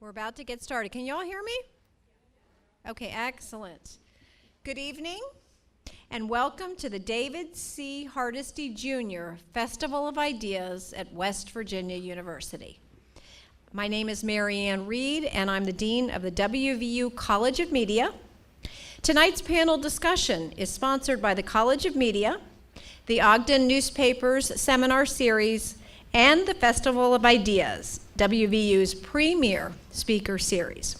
We're about to get started. Can you all hear me? Okay, excellent. Good evening, and welcome to the David C. Hardesty Jr. Festival of Ideas at West Virginia University. My name is Mary Ann Reed, and I'm the Dean of the WVU College of Media. Tonight's panel discussion is sponsored by the College of Media, the Ogden Newspapers Seminar Series, and the Festival of Ideas, WVU's premier speaker series.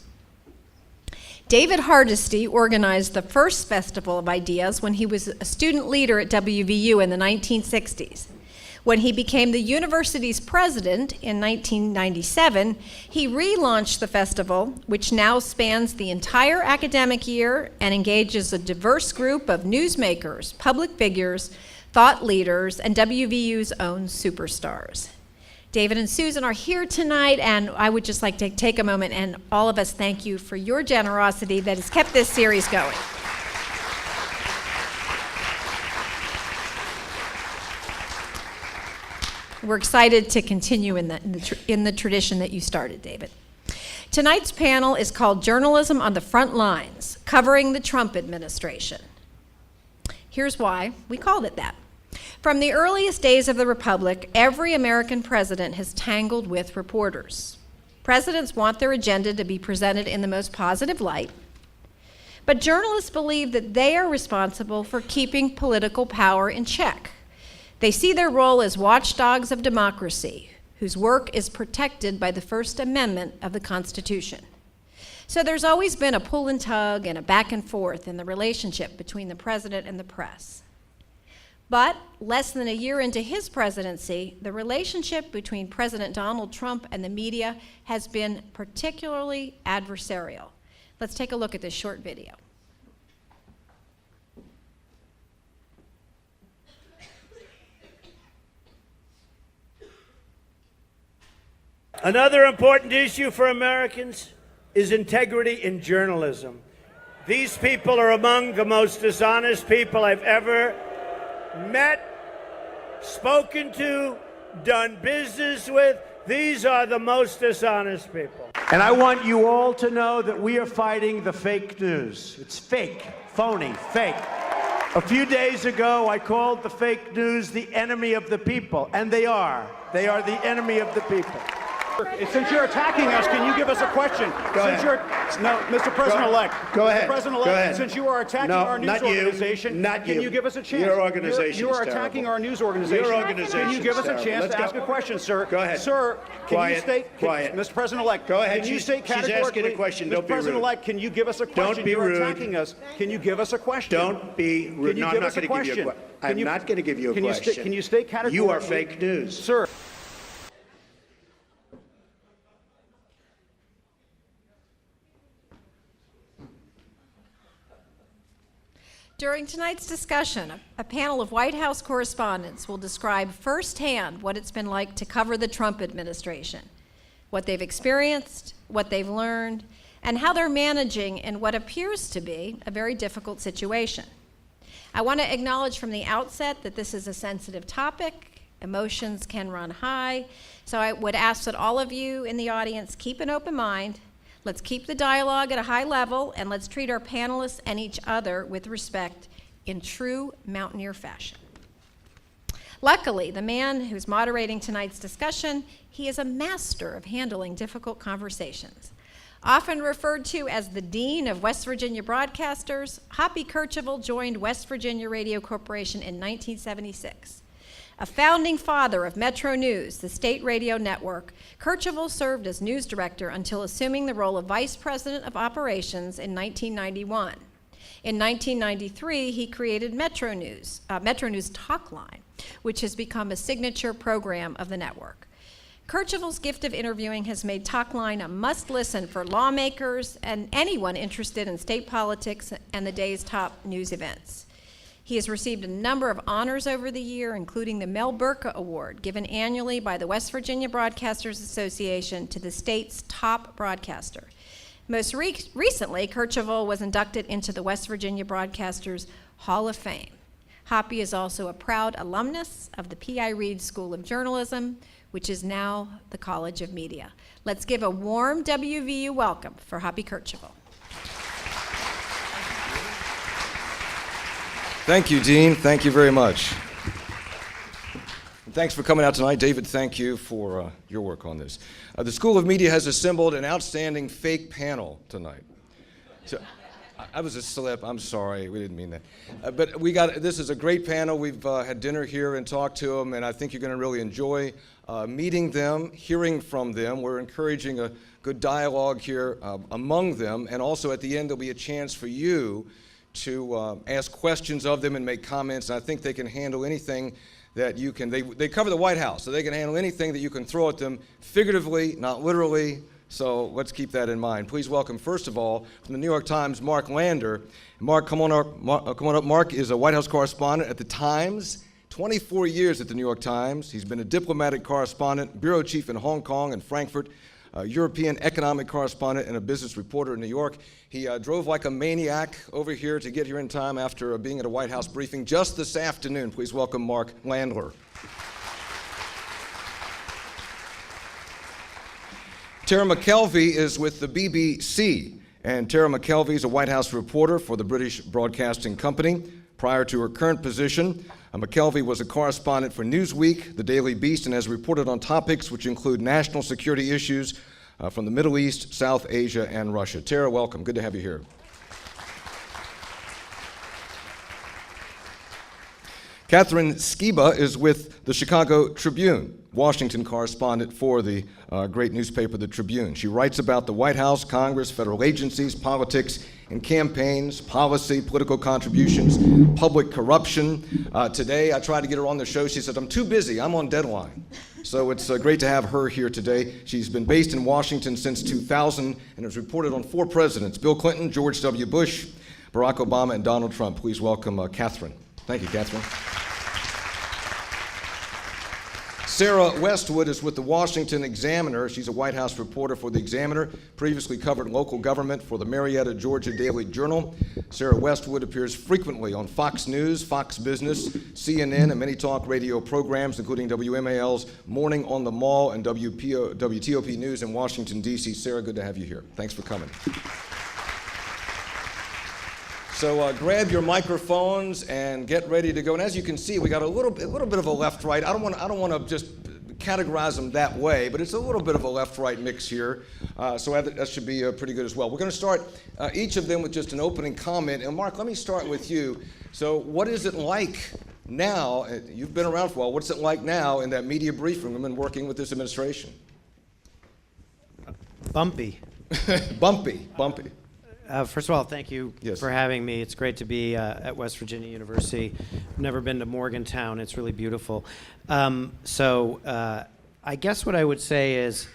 David Hardesty organized the first Festival of Ideas when he was a student leader at WVU in the 1960s. When he became the university's president in 1997, he relaunched the festival, which now spans the entire academic year and engages a diverse group of newsmakers, public figures, thought leaders, and WVU's own superstars. David and Susan are here tonight, and I would just like to take a moment and all of us thank you for your generosity that has kept this series going. We're excited to continue in the tradition that you started, David. Tonight's panel is called Journalism on the Frontlines, covering the Trump administration. Here's why we called it that. From the earliest days of the Republic, every American president has tangled with reporters. Presidents want their agenda to be presented in the most positive light, but journalists believe that they are responsible for keeping political power in check. They see their role as watchdogs of democracy, whose work is protected by the First Amendment of the Constitution. So there's always been a pull and tug and a back and forth in the relationship between the president and the press. But less than a year into his presidency, the relationship between President Donald Trump and the media has been particularly adversarial. Let's take a look at this short video. Another important issue for Americans is integrity in journalism. These people are among the most dishonest people I've ever met, spoken to, done business with. These are the most dishonest people. And I want you all to know that we are fighting the fake news. It's fake, phony, fake. A few days ago, I called the fake news the enemy of the people, and they are. They are the enemy of the people. Since you're attacking us, can you give us a question? Go ahead. No, Mr. President-elect. Go ahead. Mr. President-elect, since you are attacking our news organization, can you give us a chance? Your organization You are attacking our news organization. Your organization. Can you give us a chance to ask a question, sir? Go ahead. Sir, can you state, Quiet. Mr. President-elect, Go ahead. Can you state categorically? She's asking a question. Don't be rude. Mr. President-elect, can you give us a question? Don't be rude. You're attacking us. Can you give us a question? Don't be rude. Can you give us a question? I'm not going to give you a question. Can you state categorically? You are fake news. Sir. During tonight's discussion, a panel of White House correspondents will describe firsthand what it's been like to cover the Trump administration, what they've experienced, what they've learned, and how they're managing in what appears to be a very difficult situation. I want to acknowledge from the outset that this is a sensitive topic. Emotions can run high, so I would ask that all of you in the audience keep an open mind. Let's keep the dialogue at a high level, and let's treat our panelists and each other with respect in true mountaineer fashion. Luckily, the man who's moderating tonight's discussion, he is a master of handling difficult conversations. Often referred to as the Dean of West Virginia Broadcasters, Hoppy Kercheval joined West Virginia Radio Corporation in 1976. A founding father of MetroNews, the state radio network, Kercheval served as news director until assuming the role of vice president of operations in 1991. In 1993, he created MetroNews Talkline, which has become a signature program of the network. Kercheval's gift of interviewing has made Talkline a must-listen for lawmakers and anyone interested in state politics and the day's top news events. He has received a number of honors over the year, including the Mel Burka Award, given annually by the West Virginia Broadcasters Association to the state's top broadcaster. Most recently, Kercheval was inducted into the West Virginia Broadcasters Hall of Fame. Hoppy is also a proud alumnus of the P.I. Reed School of Journalism, which is now the College of Media. Let's give a warm WVU welcome for Hoppy Kercheval. Thank you, Dean. Thank you very much. And thanks for coming out tonight. David, thank you for your work on this. The School of Media has assembled an outstanding fake panel tonight. So, I was a slip. I'm sorry. We didn't mean that. But this is a great panel. We've had dinner here and talked to them, and I think you're going to really enjoy meeting them, hearing from them. We're encouraging a good dialogue here among them, and also at the end there'll be a chance for you to ask questions of them and make comments. And I think they can handle anything that you can. They cover the White House, so they can handle anything that you can throw at them, figuratively, not literally. So let's keep that in mind. Please welcome, first of all, from the New York Times, Mark Lander. Mark, come on up. Mark is a White House correspondent at the Times, 24 years at the New York Times. He's been a diplomatic correspondent, bureau chief in Hong Kong and Frankfurt, a European economic correspondent, and a business reporter in New York. He drove like a maniac over here to get here in time after being at a White House briefing just this afternoon. Please welcome Mark Landler. Tara McKelvey is with the BBC, and Tara McKelvey is a White House reporter for the British Broadcasting Company. Prior to her current position, McKelvey was a correspondent for Newsweek, The Daily Beast, and has reported on topics which include national security issues from the Middle East, South Asia, and Russia. Tara, welcome. Good to have you here. Catherine Skiba is with the Chicago Tribune, Washington correspondent for the great newspaper, The Tribune. She writes about the White House, Congress, federal agencies, politics and campaigns, policy, political contributions, public corruption. Today, I tried to get her on the show. She said, I'm too busy. I'm on deadline. So it's great to have her here today. She's been based in Washington since 2000 and has reported on 4 presidents, Bill Clinton, George W. Bush, Barack Obama, and Donald Trump. Please welcome Catherine. Thank you, Catherine. Sarah Westwood is with the Washington Examiner. She's a White House reporter for the Examiner, previously covered local government for the Marietta, Georgia Daily Journal. Sarah Westwood appears frequently on Fox News, Fox Business, CNN, and many talk radio programs, including WMAL's Morning on the Mall and WTOP News in Washington, D.C. Sarah, good to have you here. Thanks for coming. So grab your microphones and get ready to go. And as you can see, we got a little bit of a left-right. I don't want to just categorize them that way, but it's a little bit of a left-right mix here. So that should be pretty good as well. We're going to start each of them with just an opening comment. And Mark, let me start with you. So what is it like now? You've been around for a while. What's it like now in that media briefing room and working with this administration? Bumpy. Bumpy. First of all, thank you Yes. for having me. It's great to be at West Virginia University. I've never been to Morgantown. It's really beautiful. I guess what I would say is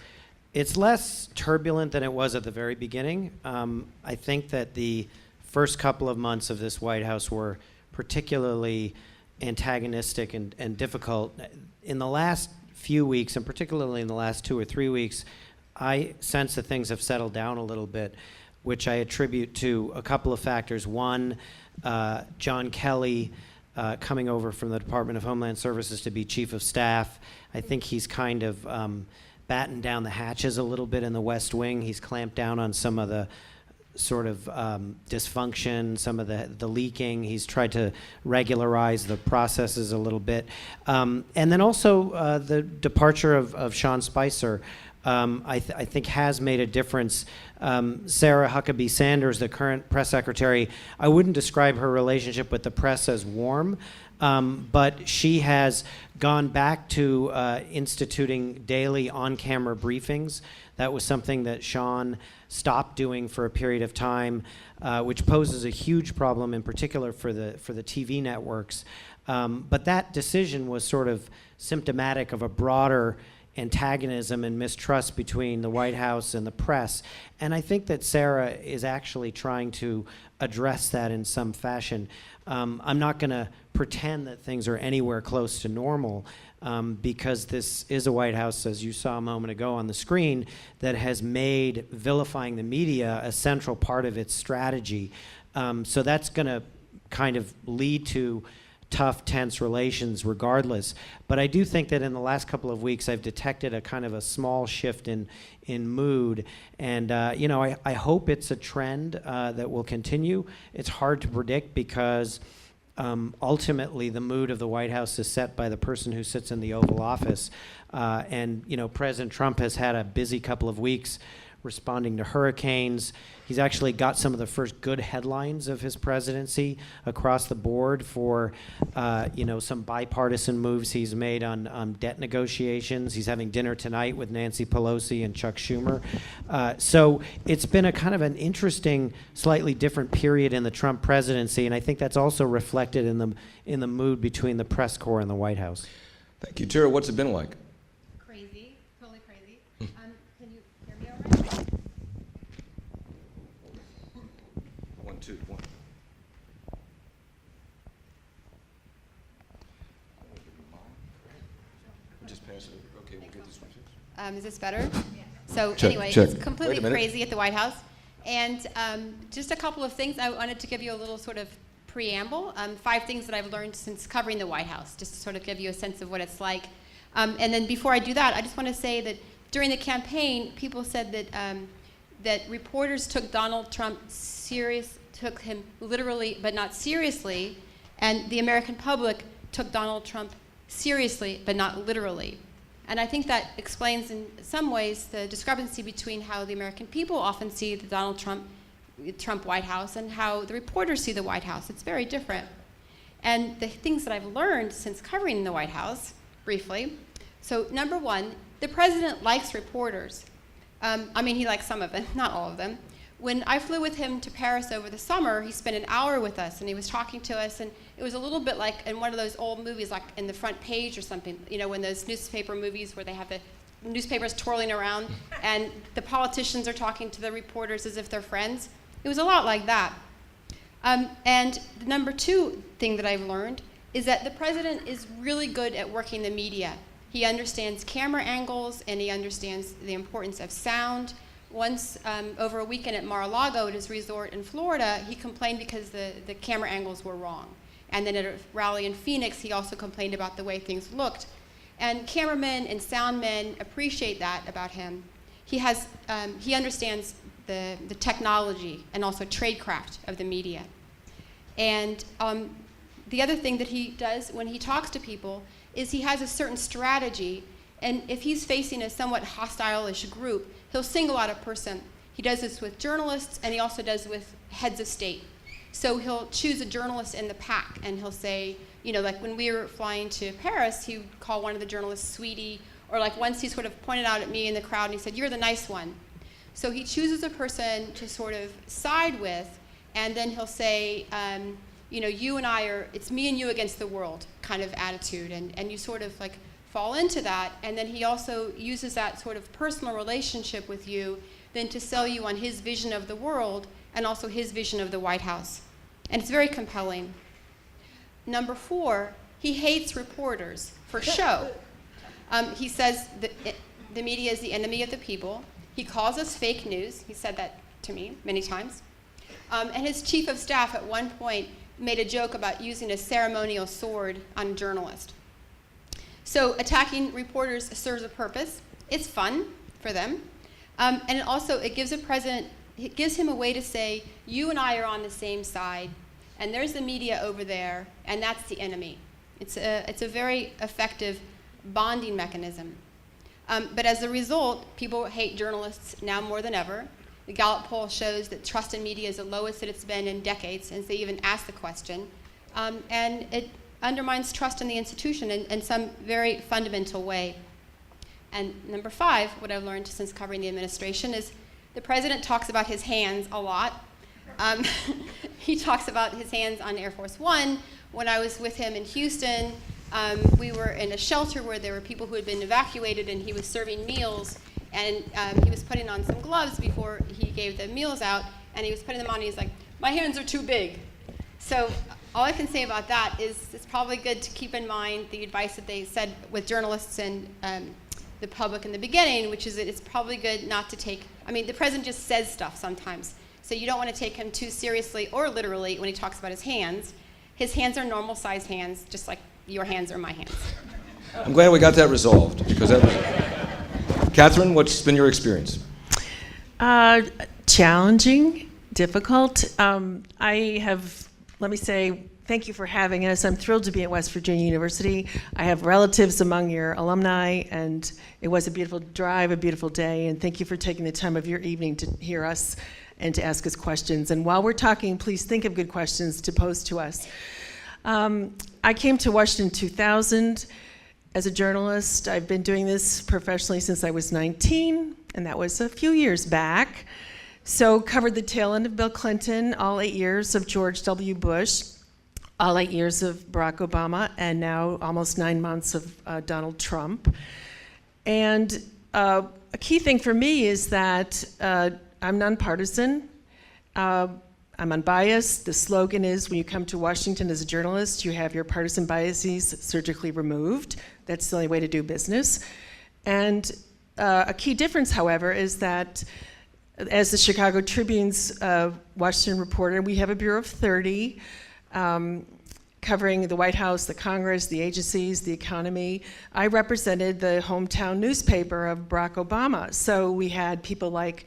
it's less turbulent than it was at the very beginning. I think that the first couple of months of this White House were particularly antagonistic and difficult. In the last few weeks, and particularly in the last 2 or 3 weeks, I sense that things have settled down a little bit, which I attribute to a couple of factors. One, John Kelly coming over from the Department of Homeland Services to be chief of staff. I think he's kind of battened down the hatches a little bit in the West Wing. He's clamped down on some of the sort of dysfunction, some of the leaking. He's tried to regularize the processes a little bit. And then also the departure of Sean Spicer, I think has made a difference. Sarah Huckabee Sanders, the current press secretary, I wouldn't describe her relationship with the press as warm, but she has gone back to instituting daily on-camera briefings. That was something that Sean stopped doing for a period of time, which poses a huge problem in particular for the TV networks. But that decision was sort of symptomatic of a broader antagonism and mistrust between the White House and the press. And I think that Sarah is actually trying to address that in some fashion. I'm not going to pretend that things are anywhere close to normal, because this is a White House, as you saw a moment ago on the screen, that has made vilifying the media a central part of its strategy. So that's going to kind of lead to tough, tense relations regardless. But I do think that in the last couple of weeks, I've detected a kind of a small shift in mood. And, I hope it's a trend that will continue. It's hard to predict because ultimately the mood of the White House is set by the person who sits in the Oval Office. President Trump has had a busy couple of weeks responding to hurricanes. He's actually got some of the first good headlines of his presidency across the board for, some bipartisan moves he's made on debt negotiations. He's having dinner tonight with Nancy Pelosi and Chuck Schumer. So it's been a kind of an interesting, slightly different period in the Trump presidency, and I think that's also reflected in the mood between the press corps and the White House. Thank you. Tara, what's it been like? Crazy, totally crazy. Can you hear me all right? 1, 2, 1. Just pass it over. Okay, we'll get this one. Is this better? So Check, anyway, check. it's Wait completely a minute. crazy at the White House. And just a couple of things. I wanted to give you a little sort of preamble. 5 things that I've learned since covering the White House, just to sort of give you a sense of what it's like. And then before I do that, I just want to say that during the campaign, people said that that reporters took Donald Trump took him literally but not seriously, and the American public took Donald Trump seriously but not literally. And I think that explains in some ways the discrepancy between how the American people often see the Donald Trump White House and how the reporters see the White House. It's very different. And the things that I've learned since covering the White House, briefly. So number 1, the president likes reporters. He likes some of them, not all of them. When I flew with him to Paris over the summer, he spent an hour with us, and he was talking to us, and it was a little bit like in one of those old movies, like in the Front Page or something, when those newspaper movies where they have the newspapers twirling around, and the politicians are talking to the reporters as if they're friends. It was a lot like that. And the number 2 thing that I've learned is that the president is really good at working the media. He understands camera angles, and he understands the importance of sound. Once, over a weekend at Mar-a-Lago at his resort in Florida, he complained because the camera angles were wrong. And then at a rally in Phoenix, he also complained about the way things looked. And cameramen and soundmen appreciate that about him. He understands the technology and also tradecraft of the media. And the other thing that he does when he talks to people is he has a certain strategy. And if he's facing a somewhat hostile-ish group, he'll single out a person. He does this with journalists, and he also does with heads of state. So he'll choose a journalist in the pack, and he'll say, like when we were flying to Paris, he would call one of the journalists sweetie, or like once he sort of pointed out at me in the crowd, and he said, "You're the nice one." So he chooses a person to sort of side with, and then he'll say, you and I it's me and you against the world kind of attitude, and you sort of like fall into that, and then he also uses that sort of personal relationship with you then to sell you on his vision of the world and also his vision of the White House. And it's very compelling. Number 4, he hates reporters for show. He says that the media is the enemy of the people. He calls us fake news. He said that to me many times. And his chief of staff at one point made a joke about using a ceremonial sword on a journalist. So attacking reporters serves a purpose. It's fun for them. And it gives the president, it gives him a way to say, you and I are on the same side, and there's the media over there, and that's the enemy. It's a very effective bonding mechanism. But as a result, people hate journalists now more than ever. The Gallup poll shows that trust in media is the lowest that it's been in decades since they even asked the question. And it undermines trust in the institution in some very fundamental way. And number 5, what I've learned since covering the administration is the president talks about his hands a lot. He talks about his hands on Air Force One. When I was with him in Houston, we were in a shelter where there were people who had been evacuated, and he was serving meals, and he was putting on some gloves before he gave the meals out, and he was putting them on, and he's like, my hands are too big. So all I can say about that is it's probably good to keep in mind the advice that they said with journalists and the public in the beginning, which is that it's probably good not to take, the president just says stuff sometimes, so you don't want to take him too seriously or literally when he talks about his hands. His hands are normal-sized hands, just like your hands are my hands. I'm glad we got that resolved, because that was... Catherine, what's been your experience? Challenging, difficult. Let me say, thank you for having us. I'm thrilled to be at West Virginia University. I have relatives among your alumni, and it was a beautiful drive, a beautiful day, and thank you for taking the time of your evening to hear us and to ask us questions. And while we're talking, please think of good questions to pose to us. I came to Washington in 2000 as a journalist. I've been doing this professionally since I was 19, and that was a few years back. So covered the tail end of Bill Clinton, all 8 years of George W. Bush, all 8 years of Barack Obama, and now almost 9 months of Donald Trump. And a key thing for me is that I'm nonpartisan. I'm unbiased. The slogan is, when you come to Washington as a journalist, you have your partisan biases surgically removed. That's the only way to do business. And a key difference, however, is that as the Chicago Tribune's Washington reporter, we have a bureau of 30 covering the White House, the Congress, the agencies, the economy. I represented the hometown newspaper of Barack Obama. So we had people like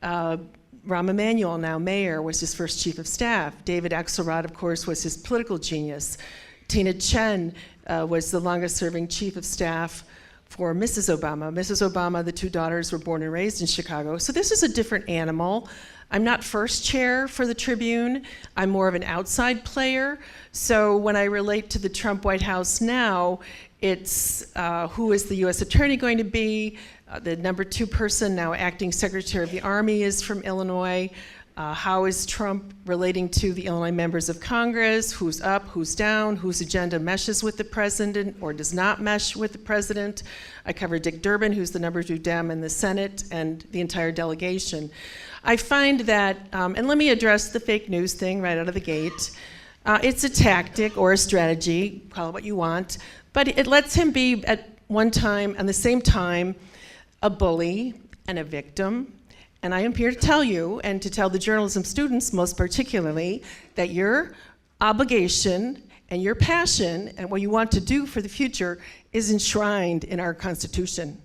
Rahm Emanuel, now mayor, was his first chief of staff. David Axelrod, of course, was his political genius. Tina Chen was the longest-serving chief of staff for Mrs. Obama. Mrs. Obama, the two daughters were born and raised in Chicago. So this is a different animal. I'm not first chair for the Tribune. I'm more of an outside player. So when I relate to the Trump White House now, it's who is the U.S. attorney going to be? The number 2 person, now acting Secretary of the Army, is from Illinois. How is Trump relating to the Illinois members of Congress? Who's up, who's down, whose agenda meshes with the president or does not mesh with the president? I covered Dick Durbin, who's the number 2 Dem in the Senate, and the entire delegation. I find that, and let me address the fake news thing right out of the gate. It's a tactic or a strategy, call it what you want, but it lets him be at one time, and the same time, a bully and a victim. And I am here to tell you, and to tell the journalism students most particularly, that your obligation and your passion and what you want to do for the future is enshrined in our Constitution.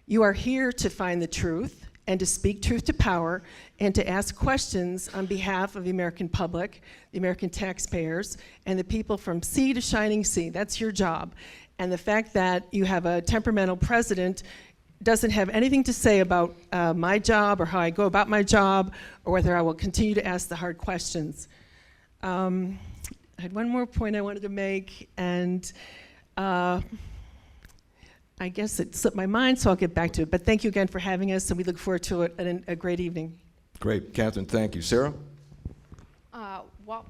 You are here to find the truth and to speak truth to power and to ask questions on behalf of the American public, the American taxpayers, and the people from sea to shining sea. That's your job. And the fact that you have a temperamental president doesn't have anything to say about my job or how I go about my job or whether I will continue to ask the hard questions. I had one more point I wanted to make, and I guess it slipped my mind, so I'll get back to it. But thank you again for having us, and we look forward to it and a great evening. Great, Catherine, thank you. Sarah? Well,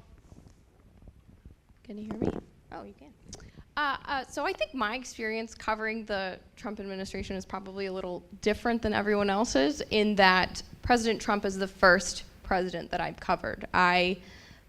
can you hear me? Oh, you can. So I think my experience covering the Trump administration is probably a little different than everyone else's, in that President Trump is the first president that I've covered. I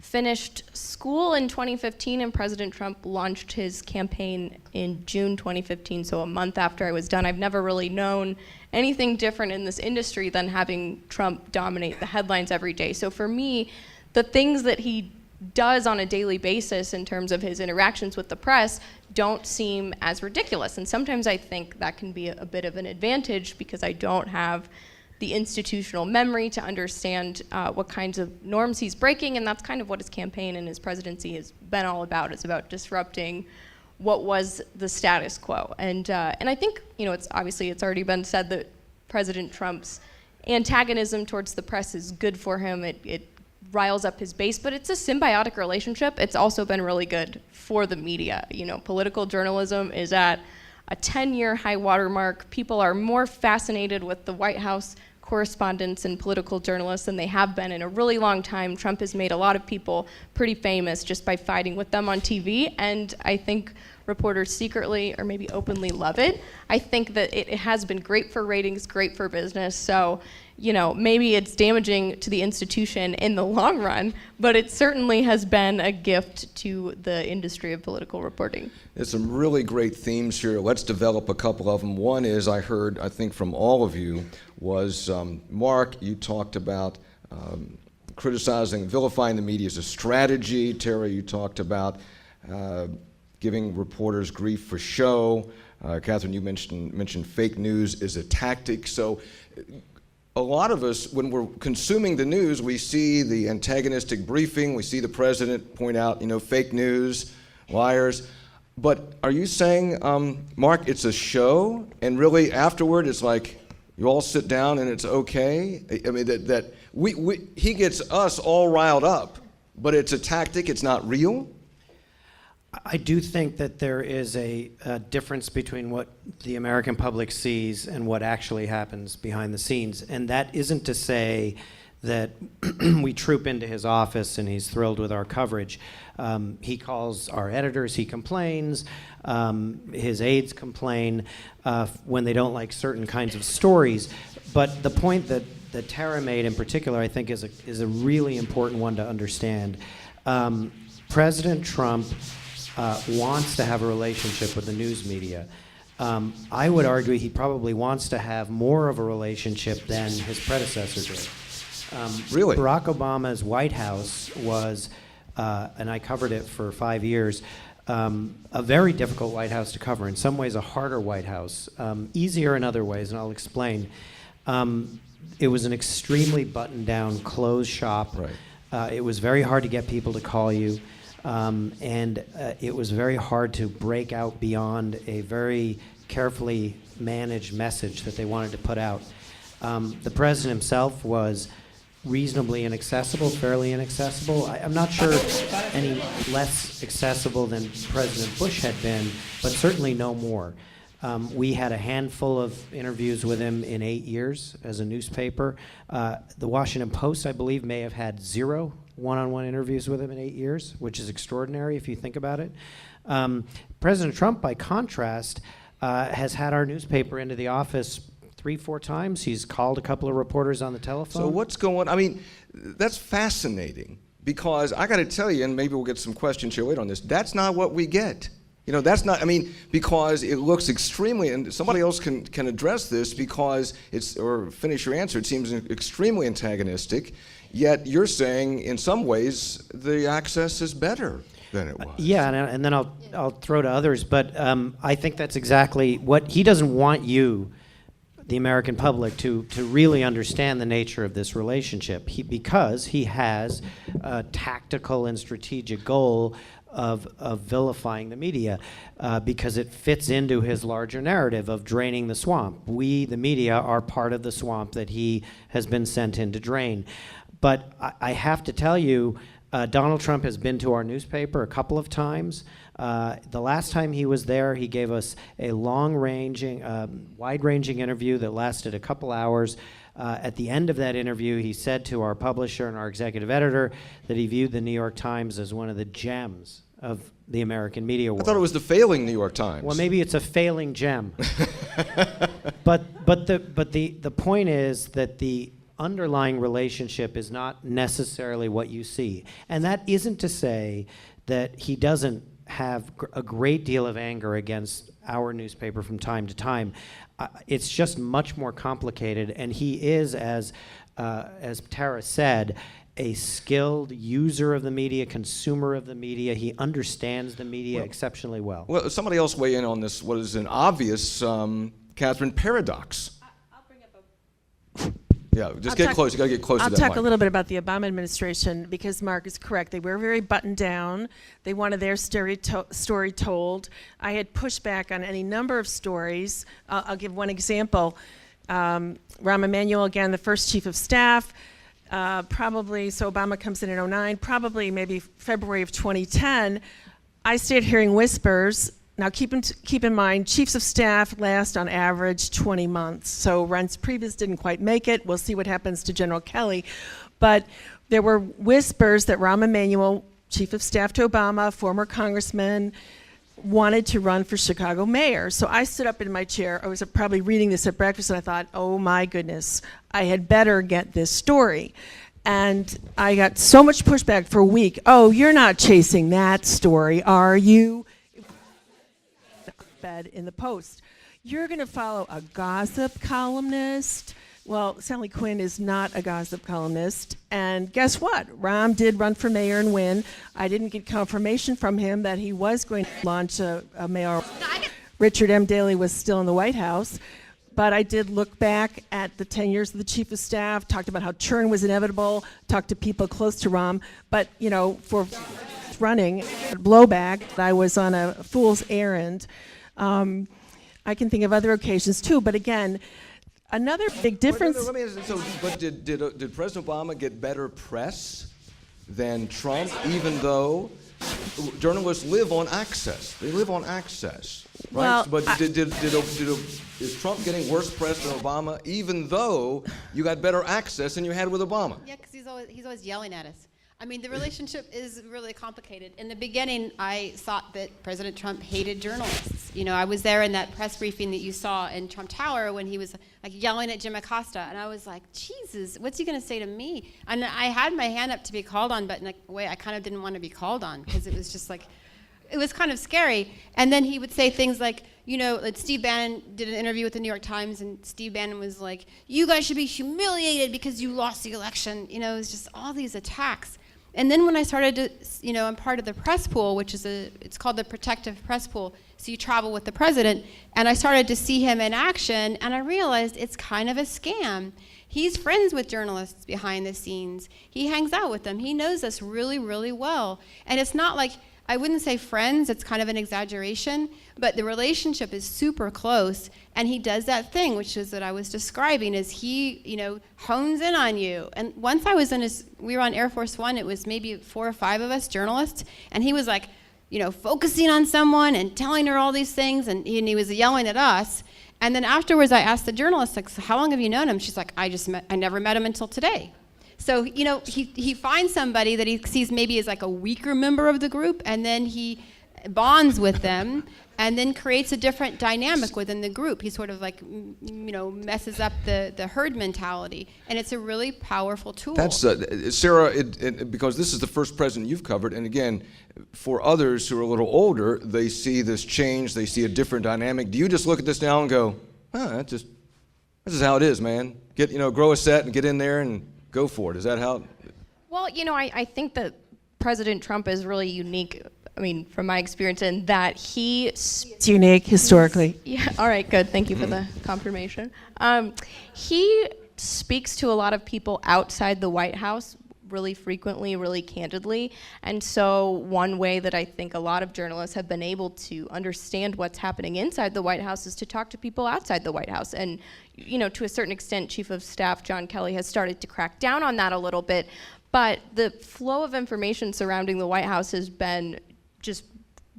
finished school in 2015, and President Trump launched his campaign in June 2015, so a month after I was done. I've never really known anything different in this industry than having Trump dominate the headlines every day. So for me, the things that he does on a daily basis in terms of his interactions with the press don't seem as ridiculous. And sometimes I think that can be a bit of an advantage because I don't have the institutional memory to understand what kinds of norms he's breaking, and that's kind of what his campaign and his presidency has been all about. It's about disrupting what was the status quo. And I think, it's already been said that President Trump's antagonism towards the press is good for him. It riles up his base, but it's a symbiotic relationship. It's also been really good for the media. Political journalism is at a 10-year high watermark. People are more fascinated with the White House correspondents and political journalists than they have been in a really long time. Trump has made a lot of people pretty famous just by fighting with them on TV, and I think reporters secretly or maybe openly love it. I think that it has been great for ratings, great for business, so maybe it's damaging to the institution in the long run, but it certainly has been a gift to the industry of political reporting. There's some really great themes here. Let's develop a couple of them. One is, I think from all of you, was Mark, you talked about criticizing, vilifying the media as a strategy. Tara, you talked about giving reporters grief for show. Catherine, you mentioned fake news is a tactic. So a lot of us, when we're consuming the news, we see the antagonistic briefing, we see the president point out, fake news, liars. But are you saying, Mark, it's a show, and really afterward it's like you all sit down and it's okay? I mean, that he gets us all riled up, but it's a tactic, it's not real? I do think that there is a difference between what the American public sees and what actually happens behind the scenes. And that isn't to say that we troop into his office and he's thrilled with our coverage. He calls our editors, he complains, his aides complain when they don't like certain kinds of stories. But the point that Tara made in particular, I think, is a really important one to understand. President Trump wants to have a relationship with the news media. I would argue he probably wants to have more of a relationship than his predecessor did. Really? Barack Obama's White House was, and I covered it for 5 years, a very difficult White House to cover. In some ways, a harder White House. Easier in other ways, and I'll explain. It was an extremely buttoned-down, closed shop. Right. It was very hard to get people to call you. And it was very hard to break out beyond a very carefully managed message that they wanted to put out. The president himself was reasonably inaccessible, fairly inaccessible. I'm not sure any less accessible than President Bush had been, but certainly no more. We had a handful of interviews with him in 8 years as a newspaper. The Washington Post, I believe, may have had 0 one-on-one interviews with him in 8 years, which is extraordinary if you think about it. President Trump, by contrast, has had our newspaper into the office 3-4 times. He's called a couple of reporters on the telephone. So what's going on? I mean, that's fascinating, because I got to tell you, and maybe we'll get some questions here later on this, that's not what we get. That's not, because it looks extremely, and somebody else can address this, because or finish your answer, it seems extremely antagonistic, yet you're saying in some ways the access is better than it was. Yeah, and then I'll throw to others, but I think that's exactly what, he doesn't want you, the American public, to really understand the nature of this relationship, because he has a tactical and strategic goal of vilifying the media, because it fits into his larger narrative of draining the swamp. We, the media, are part of the swamp that he has been sent in to drain. But I have to tell you, Donald Trump has been to our newspaper a couple of times. The last time he was there, he gave us a long-ranging, wide-ranging interview that lasted a couple hours. At the end of that interview, he said to our publisher and our executive editor that he viewed the New York Times as one of the gems of the American media world. I thought it was the failing New York Times. Well, maybe it's a failing gem. But the point is that the underlying relationship is not necessarily what you see. And that isn't to say that he doesn't have a great deal of anger against our newspaper from time to time. It's just much more complicated, and he is, as Tara said, a skilled user of the media, consumer of the media. He understands the media exceptionally well. Well, somebody else weigh in on this, what is an obvious, Catherine, paradox. I'll bring up a... Yeah, just get close. You got to get close to that I'll talk mic. a little bit about the Obama administration, because Mark is correct. They were very buttoned down. They wanted their story told. I had pushback on any number of stories. I'll give one example. Rahm Emanuel, again, the first chief of staff, probably, so Obama comes in 2009, probably maybe February of 2010. I started hearing whispers. Now, keep in mind, chiefs of staff last on average 20 months. So Reince Priebus didn't quite make it. We'll see what happens to General Kelly. But there were whispers that Rahm Emanuel, chief of staff to Obama, former congressman, wanted to run for Chicago mayor. So I stood up in my chair. I was probably reading this at breakfast, and I thought, oh my goodness, I had better get this story. And I got so much pushback for a week. Oh, you're not chasing that story, are you? In the Post, you're going to follow a gossip columnist Well, Sally Quinn is not a gossip columnist. And guess what? Rahm did run for mayor and win. I didn't get confirmation from him that he was going to launch a mayor. Richard M. Daley was still in the White House. But I did look back at the 10 years of the chief of staff, talked about how churn was inevitable, talked to people close to Rahm. But, you know, for running blowback, I was on a fool's errand. I can think of other occasions too, but again, another big difference. Let me ask you, but did President Obama get better press than Trump, even though journalists live on access? They live on access, right? Well, but is Trump getting worse press than Obama, even though you got better access than you had with Obama? Yeah, because he's always yelling at us. I mean, the relationship is really complicated. In the beginning, I thought that President Trump hated journalists. You know, I was there in that press briefing that you saw in Trump Tower when he was like yelling at Jim Acosta, and I was like, Jesus, what's he going to say to me? And I had my hand up to be called on, but in a way, I kind of didn't want to be called on because it was just like, it was kind of scary. And then he would say things like, you know, like Steve Bannon did an interview with the New York Times, and Steve Bannon was like, you guys should be humiliated because you lost the election. You know, it was just all these attacks. And then when I started to, you know, I'm part of the press pool, which is it's called the protective press pool. So you travel with the president. And I started to see him in action, and I realized it's kind of a scam. He's friends with journalists behind the scenes. He hangs out with them. He knows us really, really well. And it's not like, I wouldn't say friends, it's kind of an exaggeration, but the relationship is super close, and he does that thing, which is that I was describing, is he, you know, hones in on you. And once I was we were on Air Force One, it was maybe 4 or 5 of us journalists, and he was like, you know, focusing on someone and telling her all these things, and he was yelling at us. And then afterwards I asked the journalist, like, so how long have you known him? She's like, I never met him until today. So, you know, he finds somebody that he sees maybe as like a weaker member of the group, and then he bonds with them and then creates a different dynamic within the group. He sort of like, you know, messes up the herd mentality, and it's a really powerful tool. That's, Sarah, because this is the first president you've covered, and again, for others who are a little older, they see this change, they see a different dynamic. Do you just look at this now and go, this is how it is, man. Grow a set and get in there and go for it. Is that how? Well, you know, I think that President Trump is really unique, I mean, from my experience, in that it's unique historically. Yeah, all right, good. Thank you for the confirmation. He speaks to a lot of people outside the White House really frequently, really candidly. And so one way that I think a lot of journalists have been able to understand what's happening inside the White House is to talk to people outside the White House. And, you know, to a certain extent, Chief of Staff John Kelly has started to crack down on that a little bit. But the flow of information surrounding the White House has been just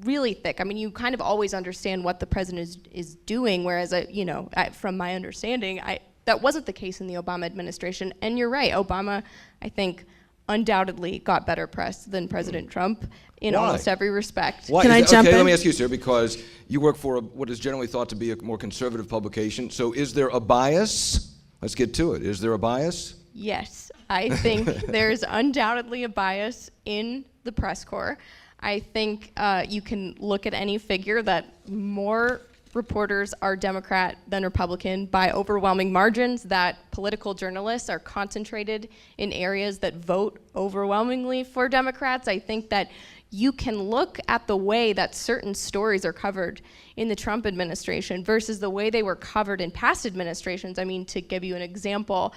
really thick. I mean, you kind of always understand what the president is doing, whereas, from my understanding, that wasn't the case in the Obama administration. And you're right, Obama, I think, undoubtedly got better press than President Trump in almost every respect. Why? Can I jump in? Let me ask you, sir, because you work for what is generally thought to be a more conservative publication. So is there a bias? Let's get to it. Is there a bias? Yes, I think there's undoubtedly a bias in the press corps. I think you can look at any figure that more reporters are Democrat than Republican by overwhelming margins, that political journalists are concentrated in areas that vote overwhelmingly for Democrats. I think that you can look at the way that certain stories are covered in the Trump administration versus the way they were covered in past administrations. I mean, to give you an example,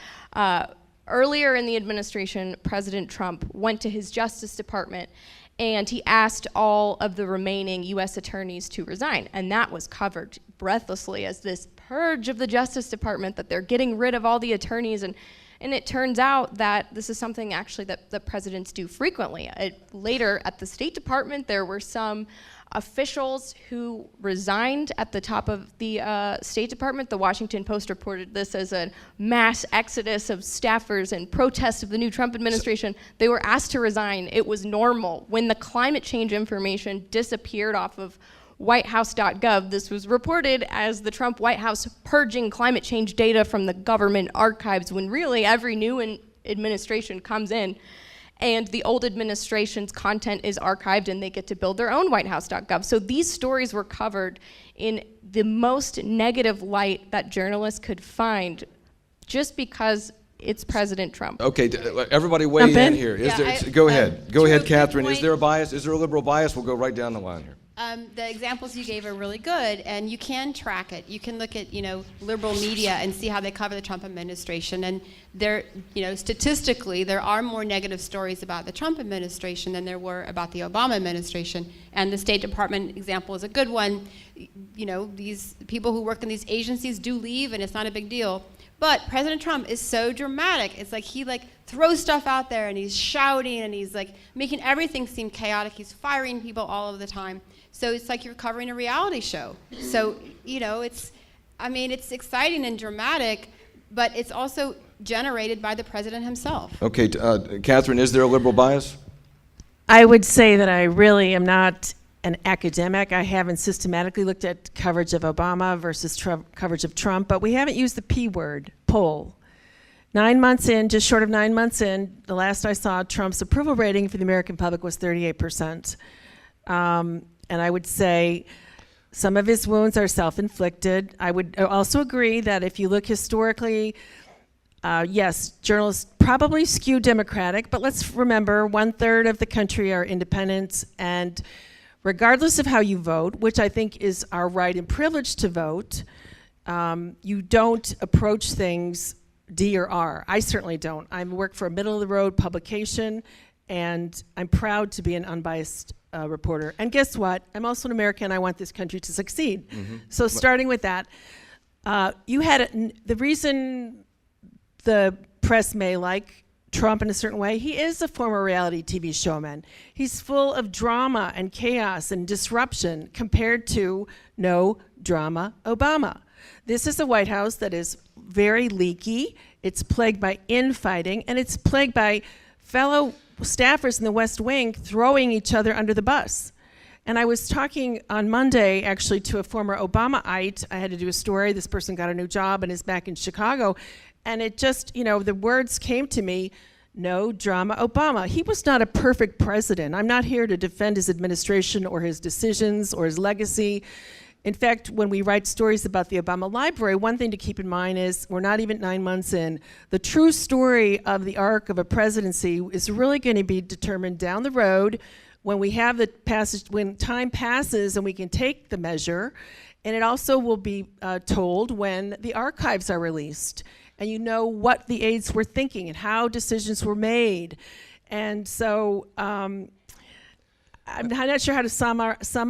earlier in the administration, President Trump went to his Justice Department and he asked all of the remaining U.S. attorneys to resign. And that was covered breathlessly as this purge of the Justice Department, that they're getting rid of all the attorneys. And it turns out that this is something actually that presidents do frequently. Later at the State Department, there were some officials who resigned at the top of the State Department. The Washington Post reported this as a mass exodus of staffers and protests of the new Trump administration. They were asked to resign. It was normal. When the climate change information disappeared off of whitehouse.gov, this was reported as the Trump White House purging climate change data from the government archives, when really every new administration comes in and the old administration's content is archived and they get to build their own whitehouse.gov. So these stories were covered in the most negative light that journalists could find just because it's President Trump. Okay, everybody weigh Jump in in? here. Yeah, Go ahead. Go to ahead, a good Catherine. Is point- there a bias? Is there a liberal bias? We'll go right down the line here. The examples you gave are really good, and you can track it. You can look at, liberal media and see how they cover the Trump administration. And there, statistically, there are more negative stories about the Trump administration than there were about the Obama administration. And the State Department example is a good one. These people who work in these agencies do leave, and it's not a big deal. But President Trump is so dramatic. It's like he throws stuff out there, and he's shouting, and he's making everything seem chaotic. He's firing people all of the time. So it's like you're covering a reality show. So, it's exciting and dramatic, but it's also generated by the president himself. Okay, Catherine, is there a liberal bias? I would say that I really am an academic. I haven't systematically looked at coverage of Obama versus coverage of Trump, but we haven't used the P word, poll. 9 months in, just short of 9 months in, the last I saw, Trump's approval rating for the American public was 38%. And I would say some of his wounds are self-inflicted. I would also agree that if you look historically, yes, journalists probably skew Democratic, but let's remember 1/3 of the country are independents, and regardless of how you vote, which I think is our right and privilege to vote, you don't approach things D or R. I certainly don't. I work for a middle-of-the-road publication, and I'm proud to be an unbiased reporter. And guess what? I'm also an American. I want this country to succeed. Mm-hmm. So starting with that, the reason the press may like Trump in a certain way, he is a former reality TV showman. He's full of drama and chaos and disruption compared to no drama Obama. This is a White House that is very leaky. It's plagued by infighting, and it's plagued by fellow staffers in the West Wing throwing each other under the bus. And I was talking on Monday, actually, to a former Obamaite. I had to do a story. This person got a new job and is back in Chicago. And it just, the words came to me, no drama Obama. He was not a perfect president. I'm not here to defend his administration or his decisions or his legacy. In fact, when we write stories about the Obama Library, one thing to keep in mind is we're not even 9 months in. The true story of the arc of a presidency is really going to be determined down the road when we have the passage, when time passes and we can take the measure. And it also will be told when the archives are released and you know what the aides were thinking and how decisions were made. And so I'm not sure how to sum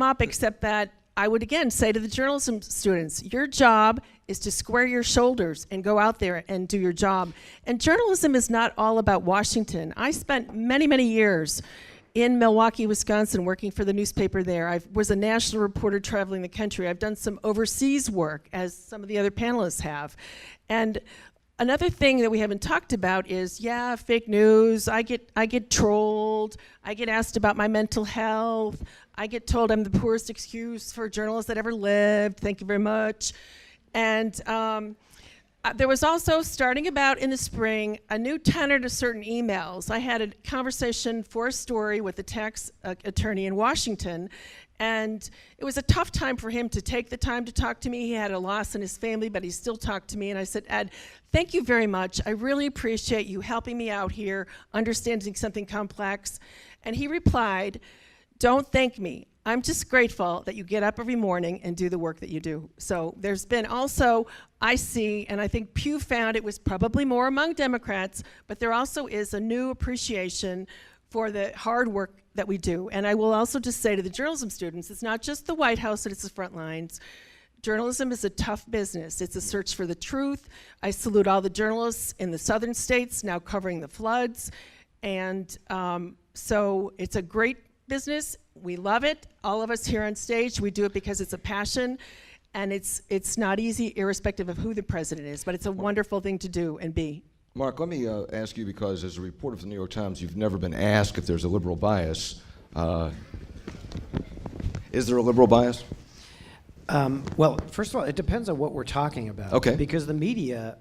up except that I would again say to the journalism students, your job is to square your shoulders and go out there and do your job. And journalism is not all about Washington. I spent many, many years in Milwaukee, Wisconsin, working for the newspaper there. I was a national reporter traveling the country. I've done some overseas work, as some of the other panelists have. And another thing that we haven't talked about is, fake news. I get trolled. I get asked about my mental health. I get told I'm the poorest excuse for a journalist that ever lived. Thank you very much. And there was also, starting about in the spring, a new tenor to certain emails. I had a conversation for a story with a tax attorney in Washington, and it was a tough time for him to take the time to talk to me. He had a loss in his family, but he still talked to me. And I said, Ed, thank you very much. I really appreciate you helping me out here, understanding something complex. And he replied, don't thank me. I'm just grateful that you get up every morning and do the work that you do. So there's been also, I see, and I think Pew found it was probably more among Democrats, but there also is a new appreciation for the hard work that we do. And I will also just say to the journalism students, it's not just the White House that it's the Frontlines. Journalism is a tough business. It's a search for the truth. I salute all the journalists in the southern states now covering the floods. And so it's a great business. We love it. All of us here on stage, we do it because it's a passion. And it's not easy, irrespective of who the president is, but it's a wonderful thing to do and be. Mark, let me ask you, because as a reporter for the New York Times, you've never been asked if there's a liberal bias. Is there a liberal bias? Well, first of all, it depends on what we're talking about. Okay. Because the media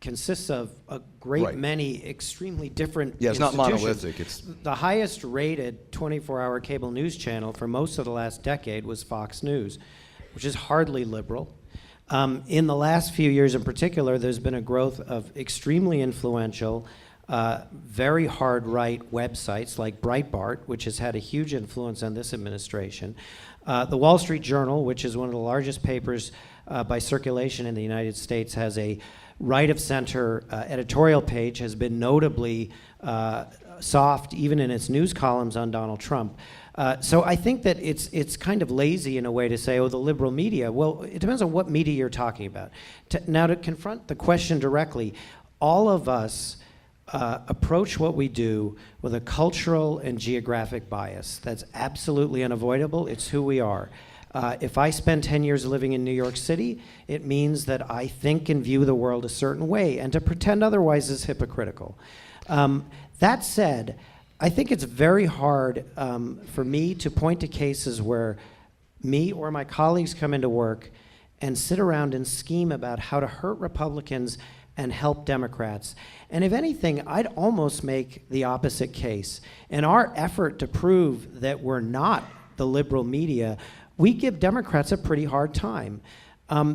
consists of a great many extremely different it's not institutions. monolithic. It's the highest rated 24-hour cable news channel for most of the last decade was Fox News, which is hardly liberal. In the last few years in particular, there's been a growth of extremely influential, very hard right websites like Breitbart, which has had a huge influence on this administration. The Wall Street Journal, which is one of the largest papers by circulation in the United States, has a right-of-center editorial page, has been notably soft even in its news columns on Donald Trump. So I think that it's kind of lazy in a way to say, oh, the liberal media. Well, it depends on what media you're talking about. Now, to confront the question directly, all of us approach what we do with a cultural and geographic bias. That's absolutely unavoidable. It's who we are. If I spend 10 years living in New York City, it means that I think and view the world a certain way, and to pretend otherwise is hypocritical. That said, I think it's very hard for me to point to cases where me or my colleagues come into work and sit around and scheme about how to hurt Republicans and help Democrats. And if anything, I'd almost make the opposite case. In our effort to prove that we're not the liberal media, we give Democrats a pretty hard time.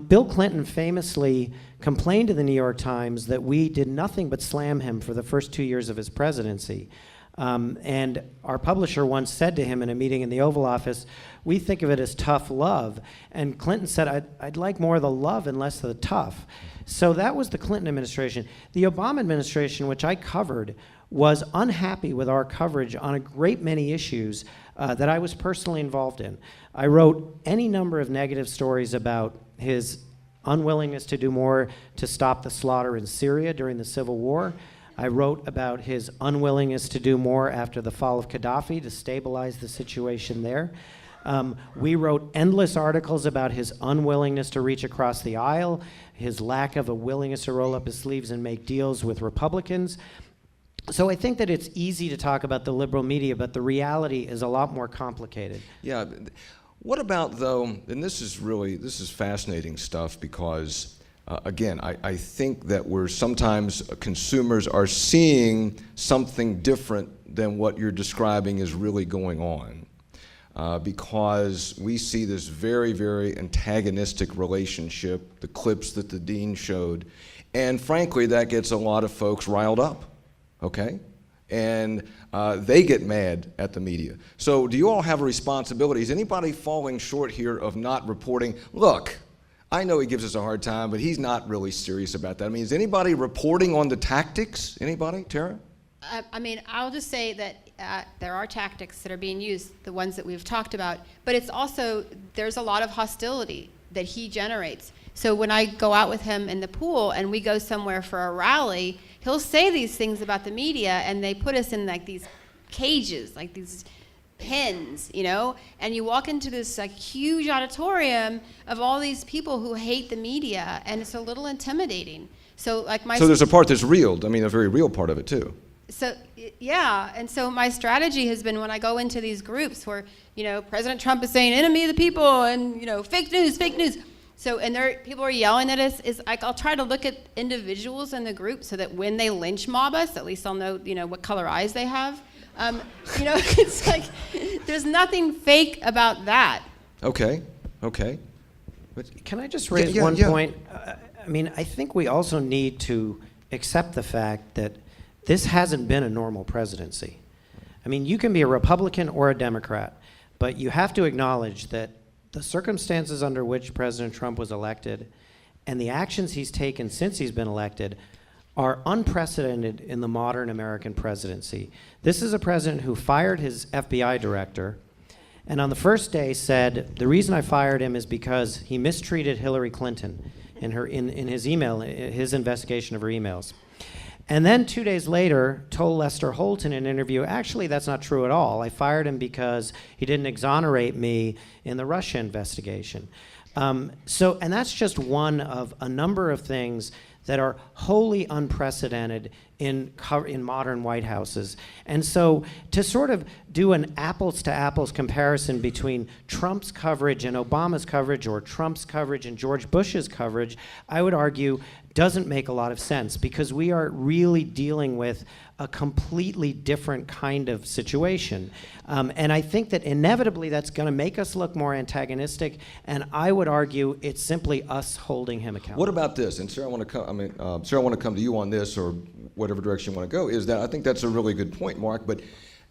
Bill Clinton famously complained to the New York Times that we did nothing but slam him for the first 2 years of his presidency. And our publisher once said to him in a meeting in the Oval Office, we think of it as tough love. And Clinton said, I'd like more of the love and less of the tough. So that was the Clinton administration. The Obama administration, which I covered, was unhappy with our coverage on a great many issues that I was personally involved in. I wrote any number of negative stories about his unwillingness to do more to stop the slaughter in Syria during the Civil War. I wrote about his unwillingness to do more after the fall of Gaddafi to stabilize the situation there. We wrote endless articles about his unwillingness to reach across the aisle, his lack of a willingness to roll up his sleeves and make deals with Republicans. So I think that it's easy to talk about the liberal media, but the reality is a lot more complicated. Yeah. What about, though, and this is fascinating stuff because, again, I think that we're sometimes consumers are seeing something different than what you're describing is really going on. Because we see this very, very antagonistic relationship, the clips that the dean showed, and frankly, that gets a lot of folks riled up, okay? And they get mad at the media. So do you all have a responsibility? Is anybody falling short here of not reporting, look, I know he gives us a hard time, but he's not really serious about that. I mean, is anybody reporting on the tactics? Anybody? Tara? I mean, I'll just say that there are tactics that are being used, the ones that we've talked about, but it's also, there's a lot of hostility that he generates. So when I go out with him in the pool and we go somewhere for a rally, he'll say these things about the media and they put us in like these cages, like these pens, you know, and you walk into this like huge auditorium of all these people who hate the media and it's a little intimidating. So like So there's a part that's real, I mean a very real part of it too. So, yeah, and so my strategy has been when I go into these groups where, you know, President Trump is saying enemy of the people and, you know, fake news. So, and people are yelling at us, is like I'll try to look at individuals in the group so that when they lynch mob us, at least I'll know, you know, what color eyes they have. You know, it's like, there's nothing fake about that. Okay. But can I just raise one point? I mean, I think we also need to accept the fact that this hasn't been a normal presidency. I mean, you can be a Republican or a Democrat, but you have to acknowledge that the circumstances under which President Trump was elected and the actions he's taken since he's been elected are unprecedented in the modern American presidency. This is a president who fired his FBI director, and on the first day said, the reason I fired him is because he mistreated Hillary Clinton in his email, his investigation of her emails. And then 2 days later, told Lester Holt in an interview, actually, that's not true at all. I fired him because he didn't exonerate me in the Russia investigation. And that's just one of a number of things that are wholly unprecedented in modern White Houses. And so to sort of do an apples to apples comparison between Trump's coverage and Obama's coverage, or Trump's coverage and George Bush's coverage, I would argue doesn't make a lot of sense, because we are really dealing with a completely different kind of situation. And I think that inevitably that's going to make us look more antagonistic, and I would argue it's simply us holding him accountable. What about this? And Sarah, I want to come to you on this, or whatever direction you want to go, is that I think that's a really good point, Mark, but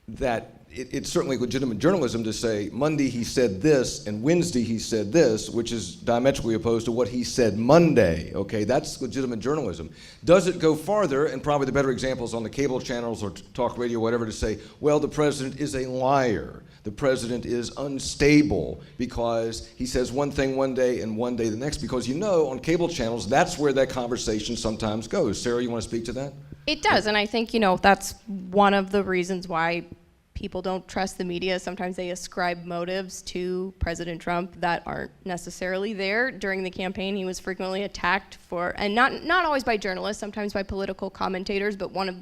that it's certainly legitimate journalism to say Monday he said this and Wednesday he said this, which is diametrically opposed to what he said Monday. Okay, that's legitimate journalism. Does it go farther, and probably the better examples on the cable channels or talk radio, whatever, to say, well, the president is a liar. The president is unstable because he says one thing one day and one day the next, because on cable channels, that's where that conversation sometimes goes. Sarah, you want to speak to that? It does, and I think, that's one of the reasons why people don't trust the media. Sometimes they ascribe motives to President Trump that aren't necessarily there. During the campaign, he was frequently attacked and not always by journalists, sometimes by political commentators, but one of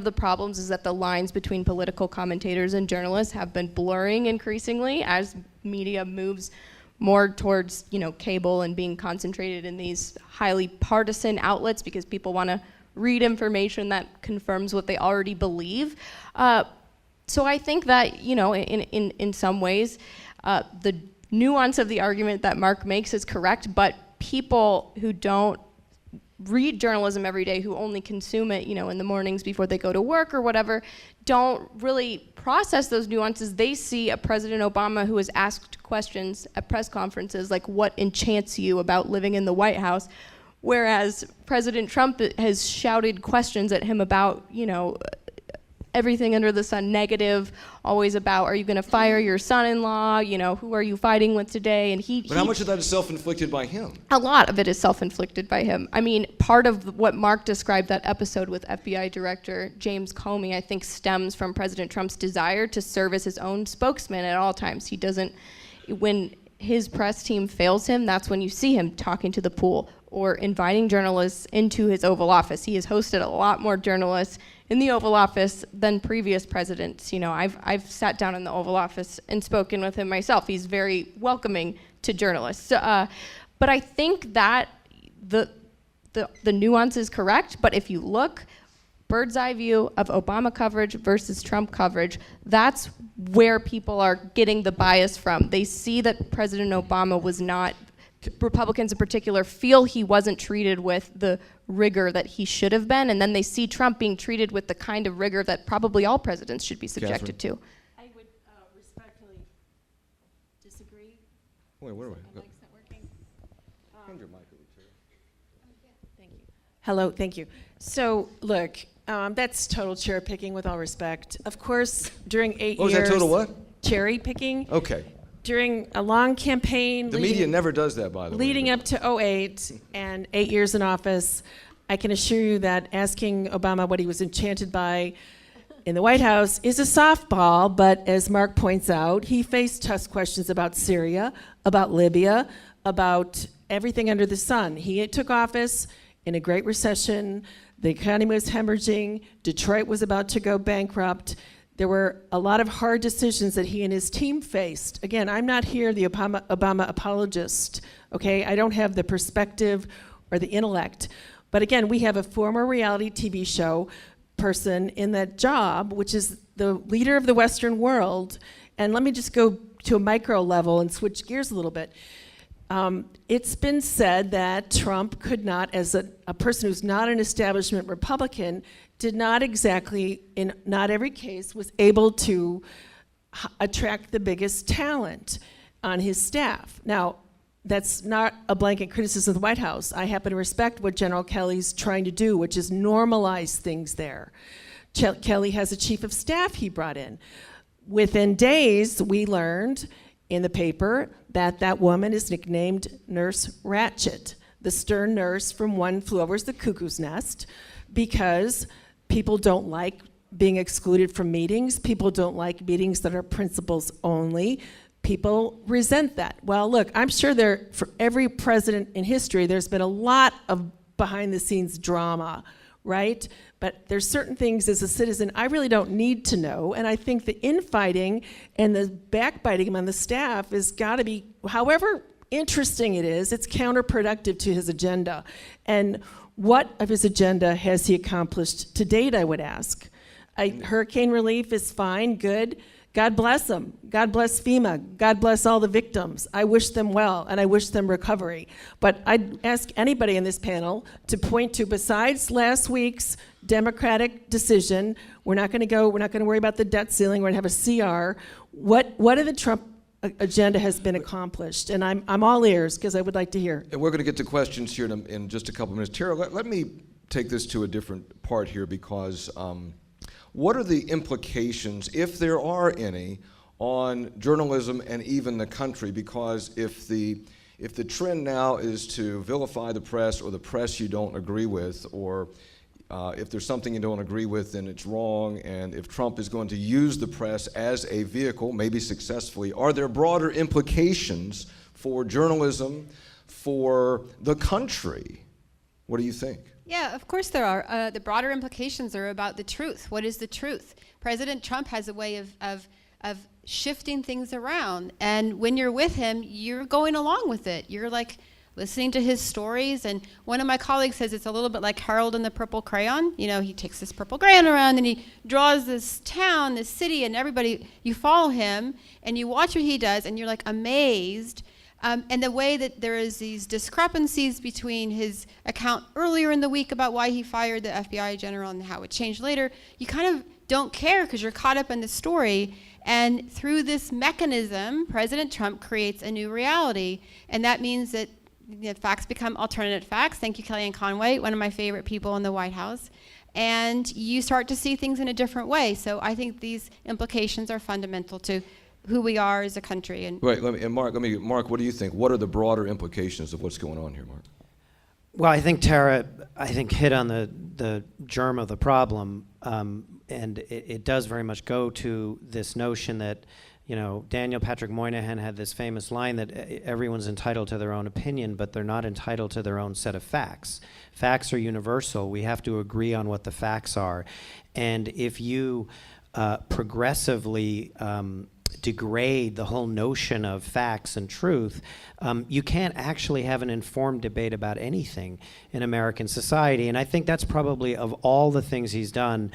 the problems is that the lines between political commentators and journalists have been blurring increasingly as media moves more towards, cable and being concentrated in these highly partisan outlets because people want to read information that confirms what they already believe. So I think that, in some ways, the nuance of the argument that Mark makes is correct, but people who don't read journalism every day, who only consume it, in the mornings before they go to work or whatever, don't really process those nuances. They see a President Obama who has asked questions at press conferences like, what enchants you about living in the White House? Whereas President Trump has shouted questions at him about, everything under the sun negative, always about, are you going to fire your son-in-law? Who are you fighting with today? And But how much of that is self-inflicted by him? A lot of it is self-inflicted by him. I mean, part of what Mark described, that episode with FBI Director James Comey, I think stems from President Trump's desire to serve as his own spokesman at all times. He doesn't, when his press team fails him, that's when you see him talking to the pool or inviting journalists into his Oval Office. He has hosted a lot more journalists in the Oval Office than previous presidents. I've sat down in the Oval Office and spoken with him myself. He's very welcoming to journalists. But I think that the nuance is correct, but if you look, bird's eye view of Obama coverage versus Trump coverage, that's where people are getting the bias from. They see that President Obama was not, Republicans in particular feel he wasn't treated with the rigor that he should have been, and then they see Trump being treated with the kind of rigor that probably all presidents should be subjected to. I would respectfully disagree. Wait, where are we? My mic's not working. Hand your mic over to her. Thank you. Hello, thank you. So, look, that's total cherry picking, with all respect. Of course, during 8 years... Oh, is that total what? Cherry picking. Okay. During a long campaign... The media never does that, by the way. Leading up to 2008 and 8 years in office, I can assure you that asking Obama what he was enchanted by in the White House is a softball, but as Mark points out, he faced tough questions about Syria, about Libya, about everything under the sun. He took office in a great recession. The economy was hemorrhaging. Detroit was about to go bankrupt. There were a lot of hard decisions that he and his team faced. Again, I'm not here the Obama apologist, okay? I don't have the perspective or the intellect. But again, we have a former reality TV show person in that job, which is the leader of the Western world. And let me just go to a micro level and switch gears a little bit. It's been said that Trump could not, as a person who's not an establishment Republican, did not exactly, in not every case, was able to attract the biggest talent on his staff. Now, that's not a blanket criticism of the White House. I happen to respect what General Kelly's trying to do, which is normalize things there. Kelly has a chief of staff he brought in. Within days, we learned in the paper that that woman is nicknamed Nurse Ratched, the stern nurse from One Flew Over the Cuckoo's Nest, because people don't like being excluded from meetings. People don't like meetings that are principals only. People resent that. Well, look, I'm sure for every president in history, there's been a lot of behind-the-scenes drama, right? But there's certain things as a citizen I really don't need to know, and I think the infighting and the backbiting among the staff has got to be, however interesting it is, it's counterproductive to his agenda. And What of his agenda has he accomplished to date, I would ask? Hurricane relief is fine, good. God bless them. God bless FEMA. God bless all the victims. I wish them well, and I wish them recovery. But I'd ask anybody in this panel to point to, besides last week's Democratic decision, we're not going to worry about the debt ceiling, we're going to have a CR. What of the Trump agenda has been accomplished? And I'm all ears, because I would like to hear. And we're going to get to questions here in just a couple minutes. Tara, let me take this to a different part here, because what are the implications, if there are any, on journalism and even the country? Because if the trend now is to vilify the press, or the press you don't agree with, or if there's something you don't agree with, then it's wrong, and if Trump is going to use the press as a vehicle, maybe successfully, are there broader implications for journalism, for the country? What do you think? Yeah, of course there are. The broader implications are about the truth. What is the truth? President Trump has a way of shifting things around, and when you're with him, you're going along with it. You're like listening to his stories, and one of my colleagues says it's a little bit like Harold and the Purple Crayon. You know, he takes this purple crayon around and he draws this town, this city, and everybody, you follow him and you watch what he does, and you're like amazed. And the way that there is these discrepancies between his account earlier in the week about why he fired the FBI general and how it changed later, you kind of don't care because you're caught up in the story. And through this mechanism, President Trump creates a new reality. And that means that facts become alternate facts. Thank you, Kellyanne Conway, one of my favorite people in the White House. And you start to see things in a different way. So I think these implications are fundamental to who we are as a country. And Right, Mark, what do you think? What are the broader implications of what's going on here, Mark? Well, I think Tara, hit on the germ of the problem, and it does very much go to this notion that, Daniel Patrick Moynihan had this famous line that everyone's entitled to their own opinion, but they're not entitled to their own set of facts. Facts are universal. We have to agree on what the facts are. And if you progressively degrade the whole notion of facts and truth, you can't actually have an informed debate about anything in American society. And I think that's probably, of all the things he's done,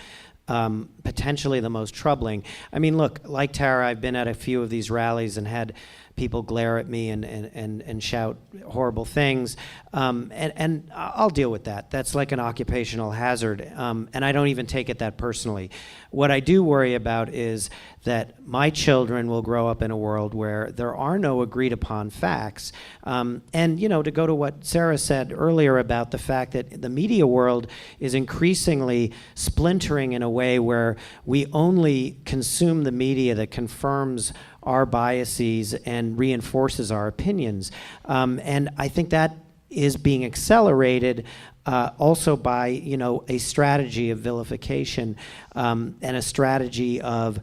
potentially the most troubling. I mean, look, like Tara, I've been at a few of these rallies and had people glare at me and shout horrible things, and I'll deal with that. That's like an occupational hazard, and I don't even take it that personally. What I do worry about is that my children will grow up in a world where there are no agreed upon facts, and to go to what Sarah said earlier about the fact that the media world is increasingly splintering in a way where we only consume the media that confirms our biases and reinforces our opinions. And I think that is being accelerated also by, a strategy of vilification and a strategy of,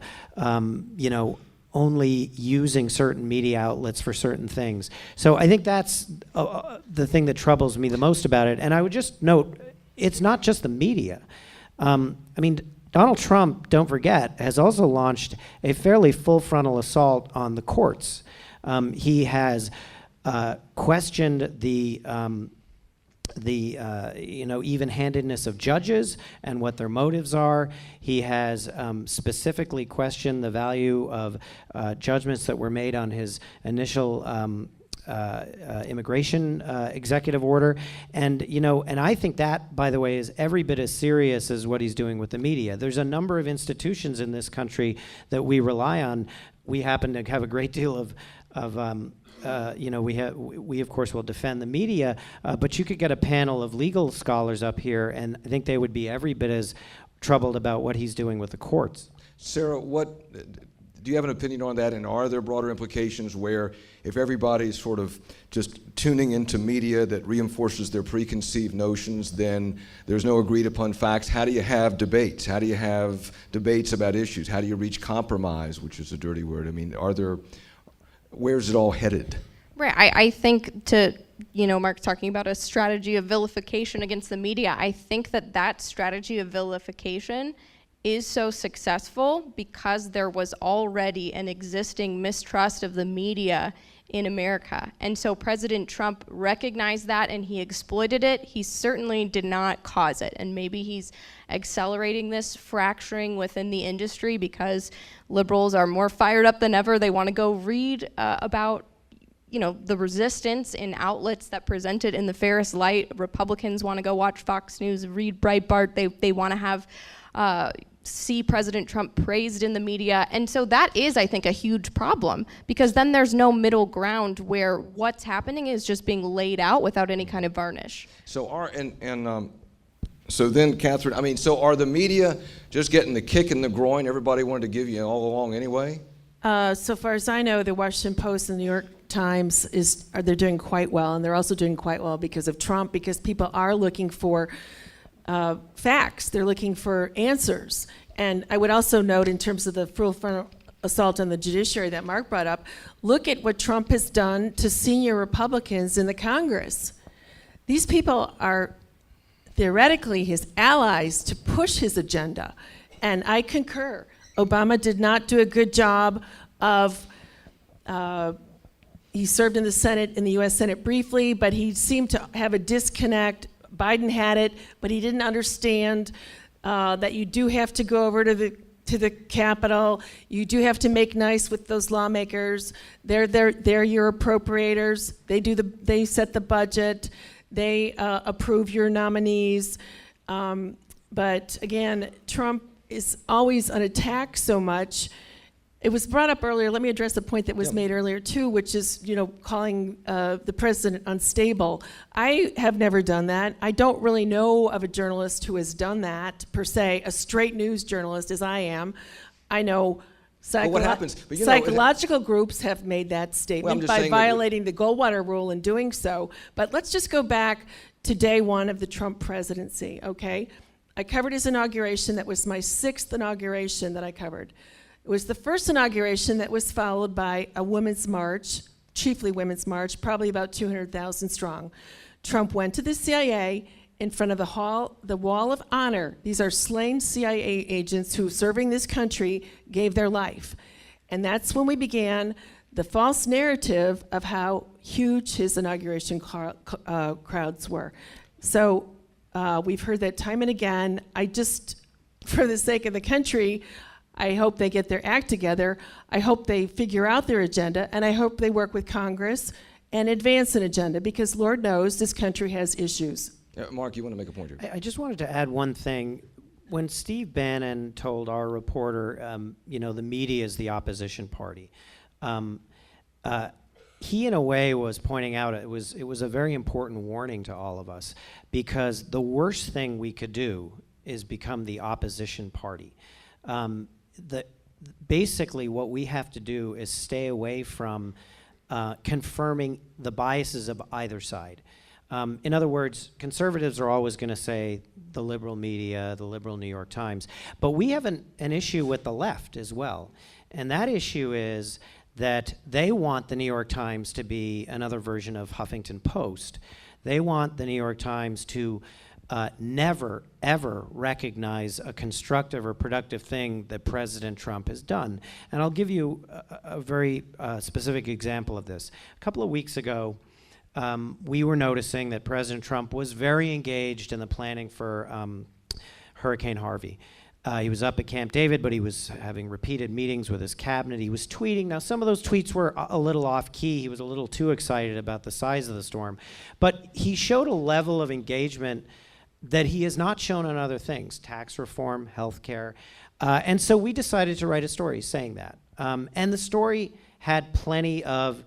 only using certain media outlets for certain things. So I think that's the thing that troubles me the most about it. And I would just note, it's not just the media. Donald Trump, don't forget, has also launched a fairly full frontal assault on the courts. He has questioned the even-handedness of judges and what their motives are. He has specifically questioned the value of judgments that were made on his initial immigration executive order, and I think that, by the way, is every bit as serious as what he's doing with the media. There's a number of institutions in this country that we rely on. We happen to have a great deal of we of course will defend the media, but you could get a panel of legal scholars up here, and I think they would be every bit as troubled about what he's doing with the courts. Sarah, do you have an opinion on that, and are there broader implications where if everybody's sort of just tuning into media that reinforces their preconceived notions, then there's no agreed upon facts? How do you have debates? How do you have debates about issues? How do you reach compromise, which is a dirty word? I mean, where's it all headed? Right, I think Mark's talking about a strategy of vilification against the media. I think that strategy of vilification is so successful because there was already an existing mistrust of the media in America. And so President Trump recognized that and he exploited it. He certainly did not cause it. And maybe he's accelerating this fracturing within the industry because liberals are more fired up than ever. They want to go read about the resistance in outlets that present it in the fairest light. Republicans want to go watch Fox News, read Breitbart. They want to have see President Trump praised in the media. And so that is, I think, a huge problem, because then there's no middle ground where what's happening is just being laid out without any kind of varnish. So so then, Catherine, so are the media just getting the kick in the groin everybody wanted to give you all along anyway? So far as I know, the Washington Post and the New York Times they're doing quite well, and they're also doing quite well because of Trump, because people are looking for facts. They're looking for answers. And I would also note, in terms of the full frontal assault on the judiciary that Mark brought up, look at what Trump has done to senior Republicans in the Congress. These people are theoretically his allies to push his agenda. And I concur. Obama did not do a good job of, he served in the U.S. Senate briefly, but he seemed to have a disconnect. Biden had it, but he didn't understand that you do have to go over to the Capitol. You do have to make nice with those lawmakers. They're your appropriators. They set the budget. They approve your nominees. But again, Trump is always on attack so much. It was brought up earlier. Let me address a point that was made earlier too, which is, calling the president unstable. I have never done that. I don't really know of a journalist who has done that per se, a straight news journalist as I am. I know psychological groups have made that statement by violating the Goldwater rule in doing so. But let's just go back to day one of the Trump presidency, okay? I covered his inauguration. That was my 6th inauguration that I covered. It was the first inauguration that was followed by a women's march, chiefly women's march, probably about 200,000 strong. Trump went to the CIA in front of the Wall of Honor. These are slain CIA agents who, serving this country, gave their life. And that's when we began the false narrative of how huge his inauguration crowds were. So we've heard that time and again. For the sake of the country, I hope they get their act together. I hope they figure out their agenda, and I hope they work with Congress and advance an agenda, because Lord knows this country has issues. Mark, you want to make a point here? I just wanted to add one thing. When Steve Bannon told our reporter, the media is the opposition party, he in a way was pointing out it was a very important warning to all of us, because the worst thing we could do is become the opposition party. Basically what we have to do is stay away from confirming the biases of either side. In other words, conservatives are always going to say the liberal media, the liberal New York Times, but we have an issue with the left as well. And that issue is that they want the New York Times to be another version of Huffington Post. They want the New York Times to never, ever recognize a constructive or productive thing that President Trump has done. And I'll give you a very specific example of this. A couple of weeks ago, we were noticing that President Trump was very engaged in the planning for Hurricane Harvey. He was up at Camp David, but he was having repeated meetings with his cabinet. He was tweeting. Now, some of those tweets were a little off-key. He was a little too excited about the size of the storm. But he showed a level of engagement that he has not shown on other things, tax reform, health care. And so we decided to write a story saying that. And the story had plenty of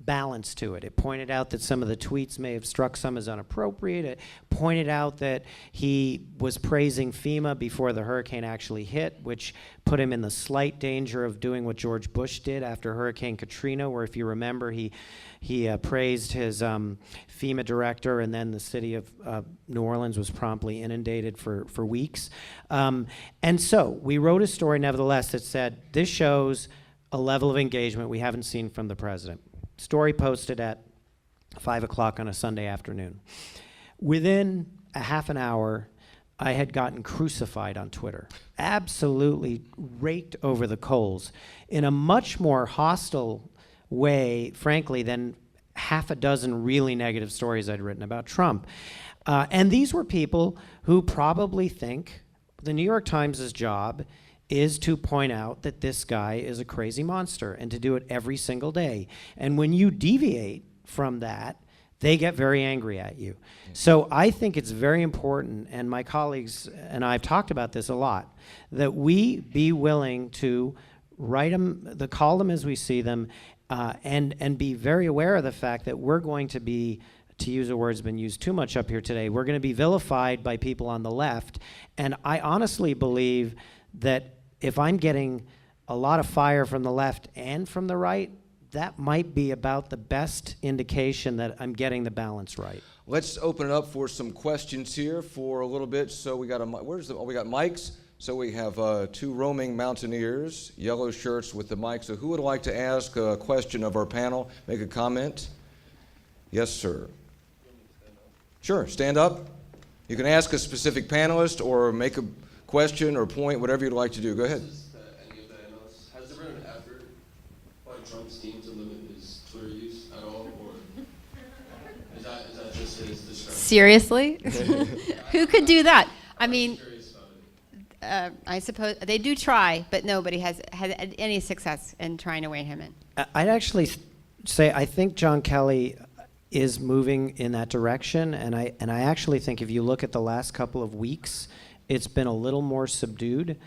balance to it. It pointed out that some of the tweets may have struck some as inappropriate. It pointed out that he was praising FEMA before the hurricane actually hit, which put him in the slight danger of doing what George Bush did after Hurricane Katrina, where, if you remember, he praised his FEMA director, and then the city of New Orleans was promptly inundated for weeks. And so we wrote a story, nevertheless, that said, this shows a level of engagement we haven't seen from the president. Story posted at 5 o'clock on a Sunday afternoon. Within a half an hour, I had gotten crucified on Twitter, absolutely raked over the coals in a much more hostile way, frankly, than half a dozen really negative stories I'd written about Trump. And these were people who probably think the New York Times' job is to point out that this guy is a crazy monster and to do it every single day. And when you deviate from that, they get very angry at you. So I think it's very important, and my colleagues and I have talked about this a lot, that we be willing to write them, call them as we see them, and be very aware of the fact that we're going to be, to use a word that's been used too much up here today, we're going to be vilified by people on the left. And I honestly believe that if I'm getting a lot of fire from the left and from the right, that might be about the best indication that I'm getting the balance right. Let's open it up for some questions here for a little bit. So we got we got mics. So we have two roaming mountaineers, yellow shirts with the mic. So who would like to ask a question of our panel, make a comment? Yes, sir. Sure, stand up. You can ask a specific panelist or make a question or point, whatever you'd like to do. Go ahead. Any of the analysts, has there been an effort by Trump's team to limit his Twitter use at all, or is that just his discretion? Seriously? Who could do that? I mean, I suppose they do try, but nobody has had any success in trying to weigh him in. I'd actually say I think John Kelly is moving in that direction, and I actually think if you look at the last couple of weeks, it's been a little more subdued.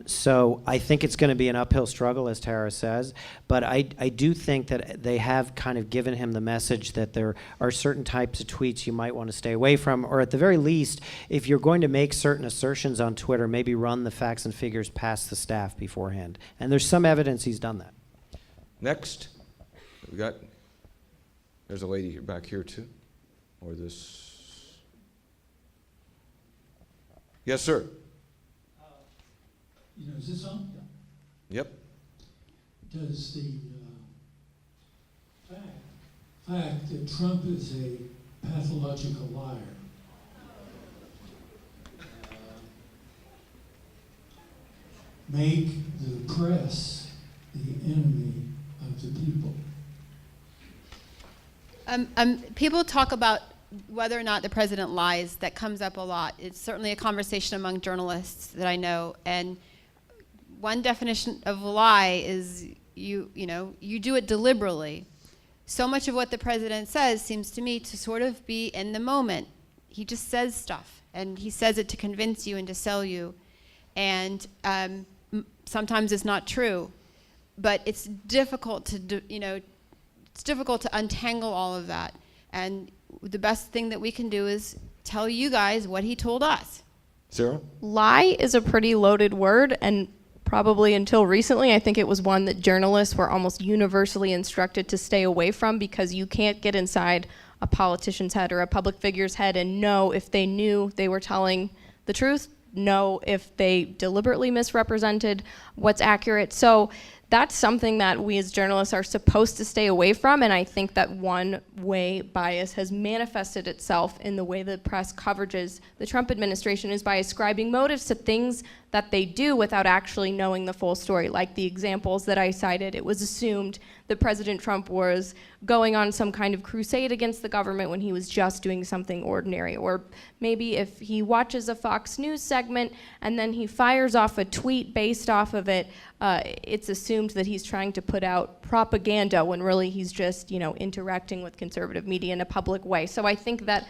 So I think it's going to be an uphill struggle, as Tara says, but I do think that they have kind of given him the message that there are certain types of tweets you might want to stay away from, or at the very least, if you're going to make certain assertions on Twitter, maybe run the facts and figures past the staff beforehand. And there's some evidence he's done that. Next, there's a lady here, back here too, or this. Yes, sir. Is this on? Yep. Does the fact that Trump is a pathological liar make the press the enemy of the people? People talk about whether or not the president lies. That comes up a lot. It's certainly a conversation among journalists that I know. And one definition of a lie is you do it deliberately. So much of what the president says seems to me to sort of be in the moment. He just says stuff, and he says it to convince you and to sell you. And sometimes it's not true, but it's difficult to it's difficult to untangle all of that. And the best thing that we can do is tell you guys what he told us. Sarah? Lie is a pretty loaded word, and probably until recently, I think it was one that journalists were almost universally instructed to stay away from, because you can't get inside a politician's head or a public figure's head and know if they knew they were telling the truth, know if they deliberately misrepresented what's accurate. So that's something that we as journalists are supposed to stay away from, and I think that one way bias has manifested itself in the way the press coverages the Trump administration is by ascribing motives to things that they do without actually knowing the full story. Like the examples that I cited, it was assumed that President Trump was going on some kind of crusade against the government when he was just doing something ordinary. Or maybe if he watches a Fox News segment and then he fires off a tweet based off of it, it's assumed that he's trying to put out propaganda when really he's just, interacting with conservative media in a public way. So I think that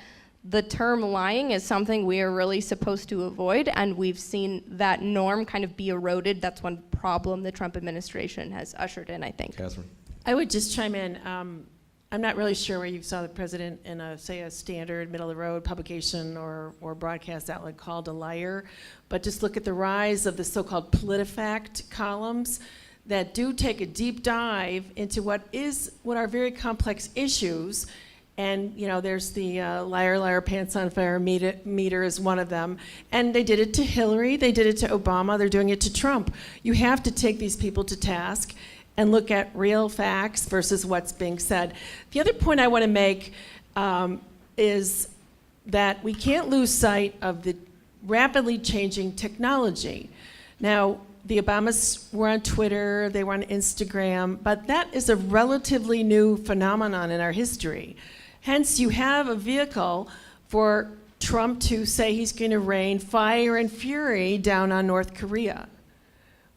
the term lying is something we are really supposed to avoid, and we've seen that norm kind of be eroded. That's one problem the Trump administration has ushered in, I think. Catherine? I would just chime in. I'm not really sure where you saw the president in a standard middle-of-the-road publication or broadcast outlet called a liar, but just look at the rise of the so-called PolitiFact columns that do take a deep dive into what are very complex issues. And there's the liar, liar, pants on fire meter is one of them. And they did it to Hillary, they did it to Obama, they're doing it to Trump. You have to take these people to task and look at real facts versus what's being said. The other point I want to make is that we can't lose sight of the rapidly changing technology. Now, The Obamas were on Twitter, they were on Instagram, but that is a relatively new phenomenon in our history. Hence, you have a vehicle for Trump to say he's going to rain fire and fury down on North Korea,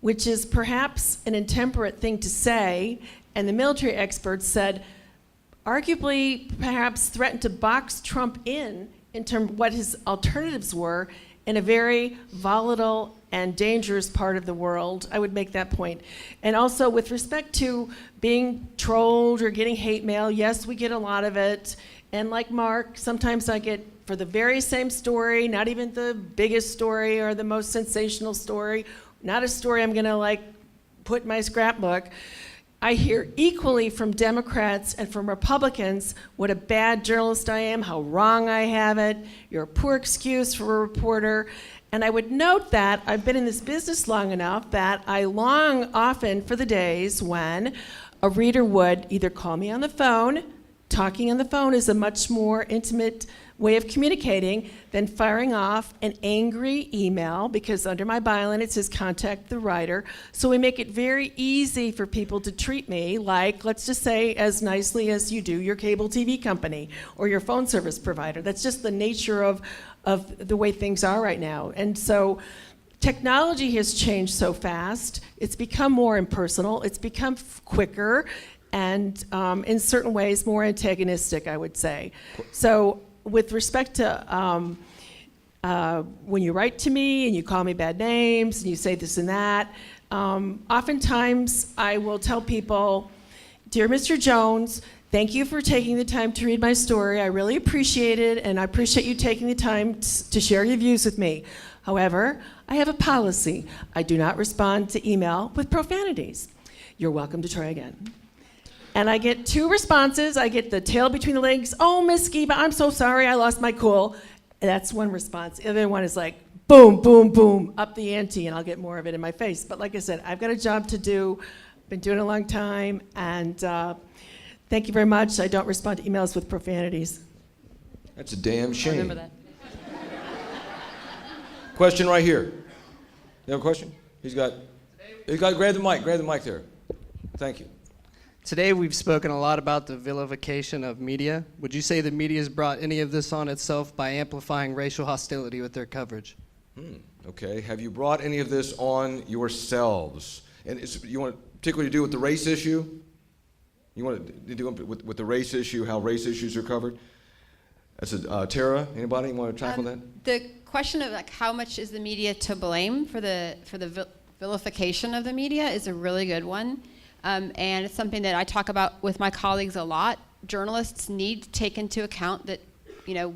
which is perhaps an intemperate thing to say, and the military experts said, arguably, perhaps threatened to box Trump in terms of what his alternatives were in a very volatile and dangerous part of the world. I would make that point. And also with respect to being trolled or getting hate mail, yes, we get a lot of it. And like Mark, sometimes I get, for the very same story, not even the biggest story or the most sensational story, not a story I'm gonna like put in my scrapbook, I hear equally from Democrats and from Republicans what a bad journalist I am, how wrong I have it, you're a poor excuse for a reporter. And I would note that I've been in this business long enough that I long often for the days when a reader would either call me on the phone. Talking on the phone is a much more intimate way of communicating than firing off an angry email, because under my byline it says contact the writer. So we make it very easy for people to treat me like, let's just say, as nicely as you do your cable TV company or your phone service provider. That's just the nature of the way things are right now. And so technology has changed so fast. It's become more impersonal. It's become quicker and in certain ways more antagonistic, I would say. So with respect to when you write to me and you call me bad names and you say this and that, oftentimes I will tell people, dear Mr. Jones, thank you for taking the time to read my story. I really appreciate it, and I appreciate you taking the time to share your views with me. However, I have a policy. I do not respond to email with profanities. You're welcome to try again. And I get two responses. I get the tail between the legs, oh, Miss Skiba, I'm so sorry, I lost my cool. And that's one response. The other one is like, boom, boom, boom, up the ante, and I'll get more of it in my face. But like I said, I've got a job to do. Been doing it a long time, and thank you very much. I don't respond to emails with profanities. That's a damn shame. I remember that. Question right here. You have a question? He's got grab the mic there. Thank you. Today we've spoken a lot about the vilification of media. Would you say the media has brought any of this on itself by amplifying racial hostility with their coverage? Okay. Have you brought any of this on yourselves? And you want to particularly do with the race issue? You want to do with the race issue, how race issues are covered? That's Tara. Anybody want to tackle that? The question of like how much is the media to blame for the vilification of the media is a really good one. And it's something that I talk about with my colleagues a lot. Journalists need to take into account that,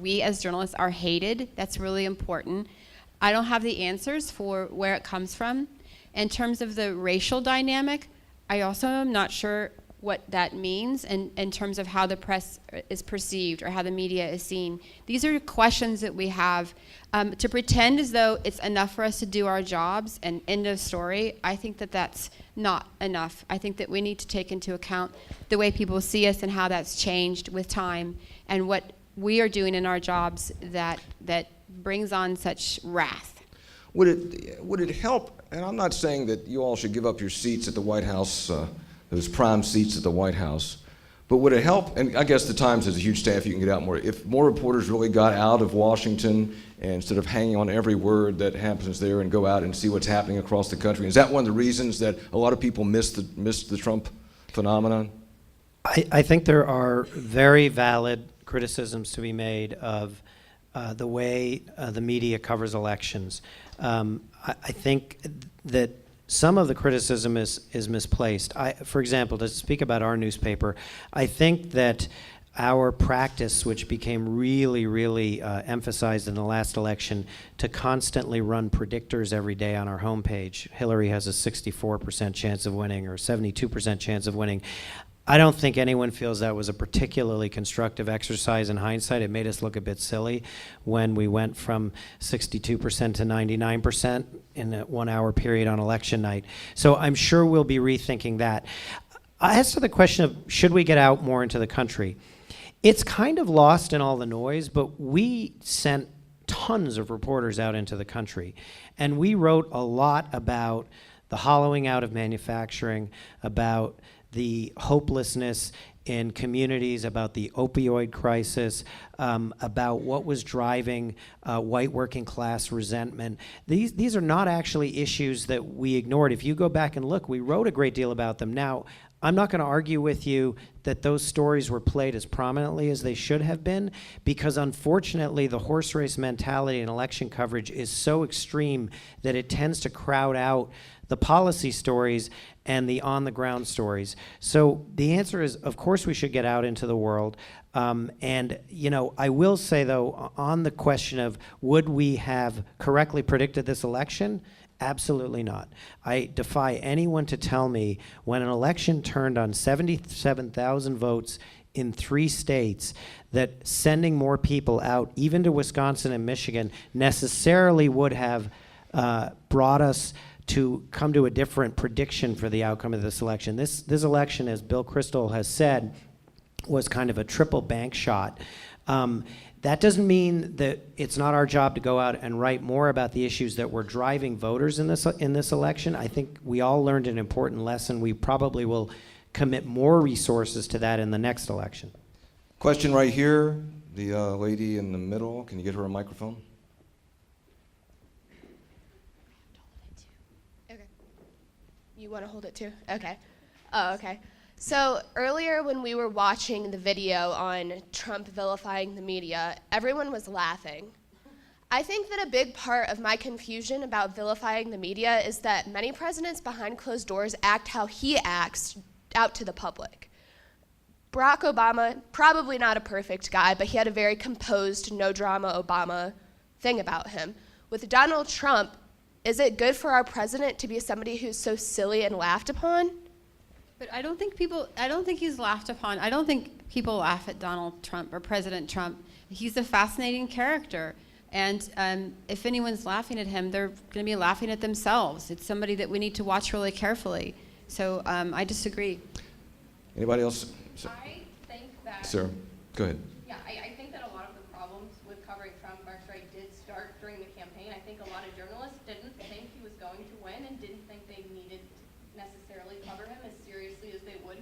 we as journalists are hated. That's really important. I don't have the answers for where it comes from. In terms of the racial dynamic, I also am not sure what that means in terms of how the press is perceived or how the media is seen. These are questions that we have. To pretend as though it's enough for us to do our jobs and end of story, I think that that's not enough. I think that we need to take into account the way people see us and how that's changed with time and what we are doing in our jobs that brings on such wrath. Would it help, and I'm not saying that you all should give up your seats at the White House, those prime seats at the White House, but would it help, and I guess the Times has a huge staff, you can get out more, if more reporters really got out of Washington and instead of hanging on every word that happens there and go out and see what's happening across the country? Is that one of the reasons that a lot of people miss the Trump phenomenon? I think there are very valid criticisms to be made of the way the media covers elections. I think that some of the criticism is misplaced. For example, to speak about our newspaper, I think that our practice, which became really, really emphasized in the last election, to constantly run predictors every day on our homepage. Hillary has a 64% chance of winning or 72% chance of winning. I don't think anyone feels that was a particularly constructive exercise in hindsight. It made us look a bit silly when we went from 62% to 99% in a 1 hour period on election night. So I'm sure we'll be rethinking that. As to the question of should we get out more into the country, it's kind of lost in all the noise, but we sent tons of reporters out into the country. And we wrote a lot about the hollowing out of manufacturing, about the hopelessness in communities, about the opioid crisis, about what was driving white working class resentment. These are not actually issues that we ignored. If you go back and look, we wrote a great deal about them. Now, I'm not going to argue with you that those stories were played as prominently as they should have been, because unfortunately the horse race mentality in election coverage is so extreme that it tends to crowd out the policy stories and the on-the-ground stories. So the answer is, of course, we should get out into the world. And, you know, I will say, though, on the question of would we have correctly predicted this election, absolutely not. I defy anyone to tell me when an election turned on 77,000 votes in 3 states that sending more people out, even to Wisconsin and Michigan, necessarily would have brought us to come to a different prediction for the outcome of this election. This election, as Bill Kristol has said, was kind of a triple bank shot. That doesn't mean that it's not our job to go out and write more about the issues that were driving voters in this election. I think we all learned an important lesson. We probably will commit more resources to that in the next election. Question right here, the lady in the middle. Can you get her a microphone? You want to hold it too? Okay. Oh, okay. So earlier when we were watching the video on Trump vilifying the media, everyone was laughing. I think that a big part of my confusion about vilifying the media is that many presidents behind closed doors act how he acts out to the public. Barack Obama, probably not a perfect guy, but he had a very composed, no-drama Obama thing about him. With Donald Trump, is it good for our president to be somebody who's so silly and laughed upon? But I don't think he's laughed upon. I don't think people laugh at Donald Trump or President Trump. He's a fascinating character. And if anyone's laughing at him, they're going to be laughing at themselves. It's somebody that we need to watch really carefully. So I disagree. Anybody else? I think that... Sir, go ahead. Yeah, I think that a lot of the problems with covering Trump actually did start during the campaign. I think a lot of journalists didn't think he was going to win and didn't think they needed to necessarily cover him as seriously as they would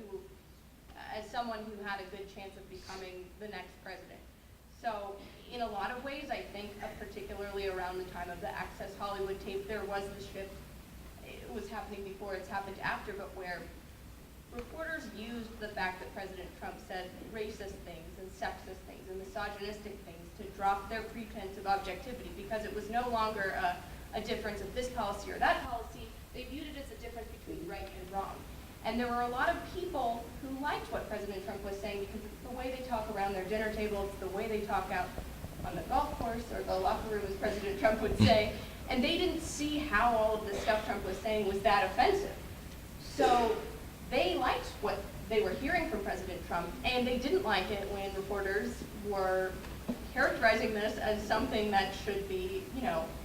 as someone who had a good chance of becoming the next president. So in a lot of ways, I think particularly around the time of the Access Hollywood tape, there was the shift. It was happening before, it's happened after, but where reporters used the fact that President Trump said racist things and sexist things and misogynistic things to drop their pretense of objectivity, because it was no longer a difference of this policy or that policy. They viewed it as a difference between right and wrong. And there were a lot of people who liked what President Trump was saying because it's the way they talk around their dinner table, it's the way they talk out on the golf course or the locker room, as President Trump would say. And they didn't see how all of the stuff Trump was saying was that offensive. So they liked what they were hearing from President Trump, and they didn't like it when reporters were characterizing this as something that should be,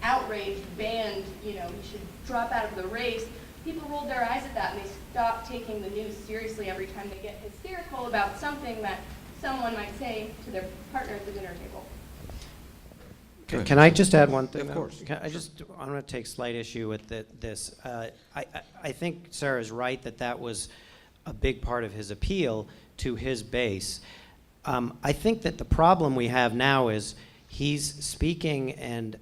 outraged, banned, he should drop out of the race. People rolled their eyes at that, and they stopped taking the news seriously every time they get hysterical about something that someone might say to their partner at the dinner table. Can I just add one thing? Of course. I'm going to take slight issue with this. I think Sarah's right that was a big part of his appeal to his base. I think that the problem we have now is he's speaking and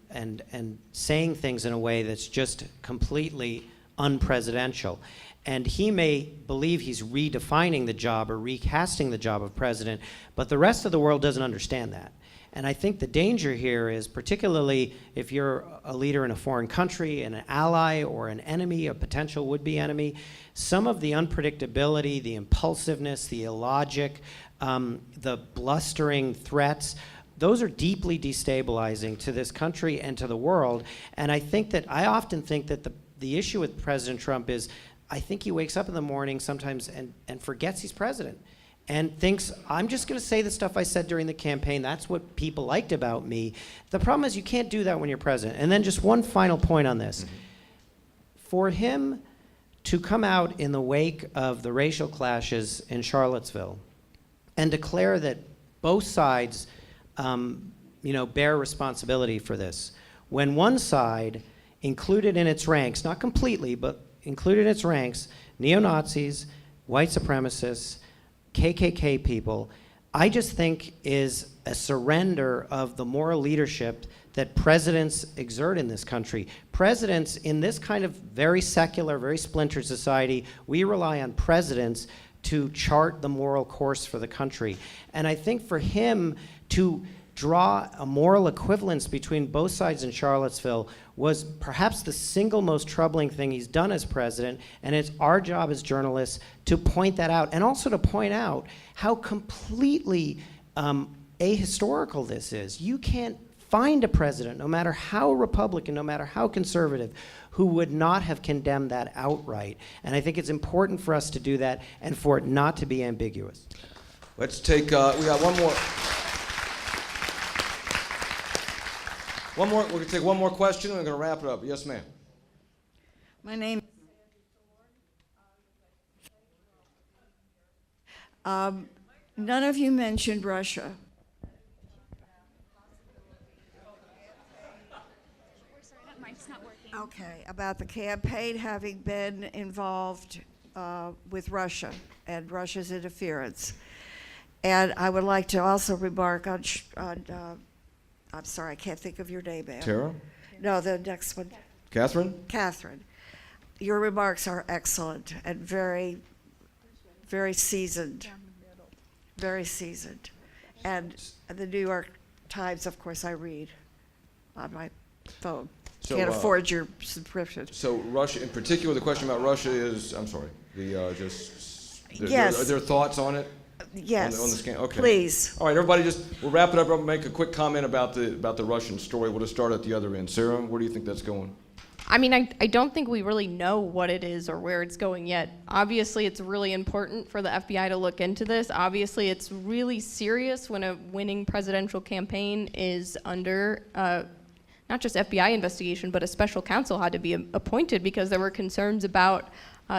saying things in a way that's just completely unpresidential. And he may believe he's redefining the job or recasting the job of president, but the rest of the world doesn't understand that. And I think the danger here is, particularly if you're a leader in a foreign country, an ally or an enemy, a potential would-be enemy, some of the unpredictability, the impulsiveness, the illogic, the blustering threats, those are deeply destabilizing to this country and to the world. And I often think that the issue with President Trump is, I think he wakes up in the morning sometimes and forgets he's president and thinks, I'm just going to say the stuff I said during the campaign. That's what people liked about me. The problem is you can't do that when you're president. And then just one final point on this. Mm-hmm. For him to come out in the wake of the racial clashes in Charlottesville and declare that both sides bear responsibility for this, when one side included in its ranks, not completely, but included in its ranks neo-Nazis, white supremacists, KKK people, I just think is a surrender of the moral leadership that presidents exert in this country. Presidents, in this kind of very secular, very splintered society, we rely on presidents to chart the moral course for the country. And I think for him to draw a moral equivalence between both sides in Charlottesville was perhaps the single most troubling thing he's done as president, and it's our job as journalists to point that out, and also to point out how completely ahistorical this is. You can't find a president, no matter how Republican, no matter how conservative, who would not have condemned that outright. And I think it's important for us to do that and for it not to be ambiguous. Let's take, we got one more. We're going to take one more question and we're going to wrap it up. Yes, ma'am. My name none of you mentioned Russia. Okay, about the campaign having been involved with Russia and Russia's interference. And I would like to also remark on I'm sorry, I can't think of your name, ma'am. Tara? No, the next one. Catherine? Catherine. Your remarks are excellent and very, very seasoned. Very seasoned. And the New York Times, of course, I read on my phone. So, can't afford your subscription. So Russia, in particular, the question about Russia is, I'm sorry, yes. Their thoughts on it? Yes, on the scan? Okay. Please. All right, everybody, we'll wrap it up. I'll make a quick comment about the Russian story. We'll just start at the other end. Sarah, where do you think that's going? I mean, I don't think we really know what it is or where it's going yet. Obviously, it's really important for the FBI to look into this. Obviously, it's really serious when a winning presidential campaign is under not just FBI investigation, but a special counsel had to be appointed because there were concerns about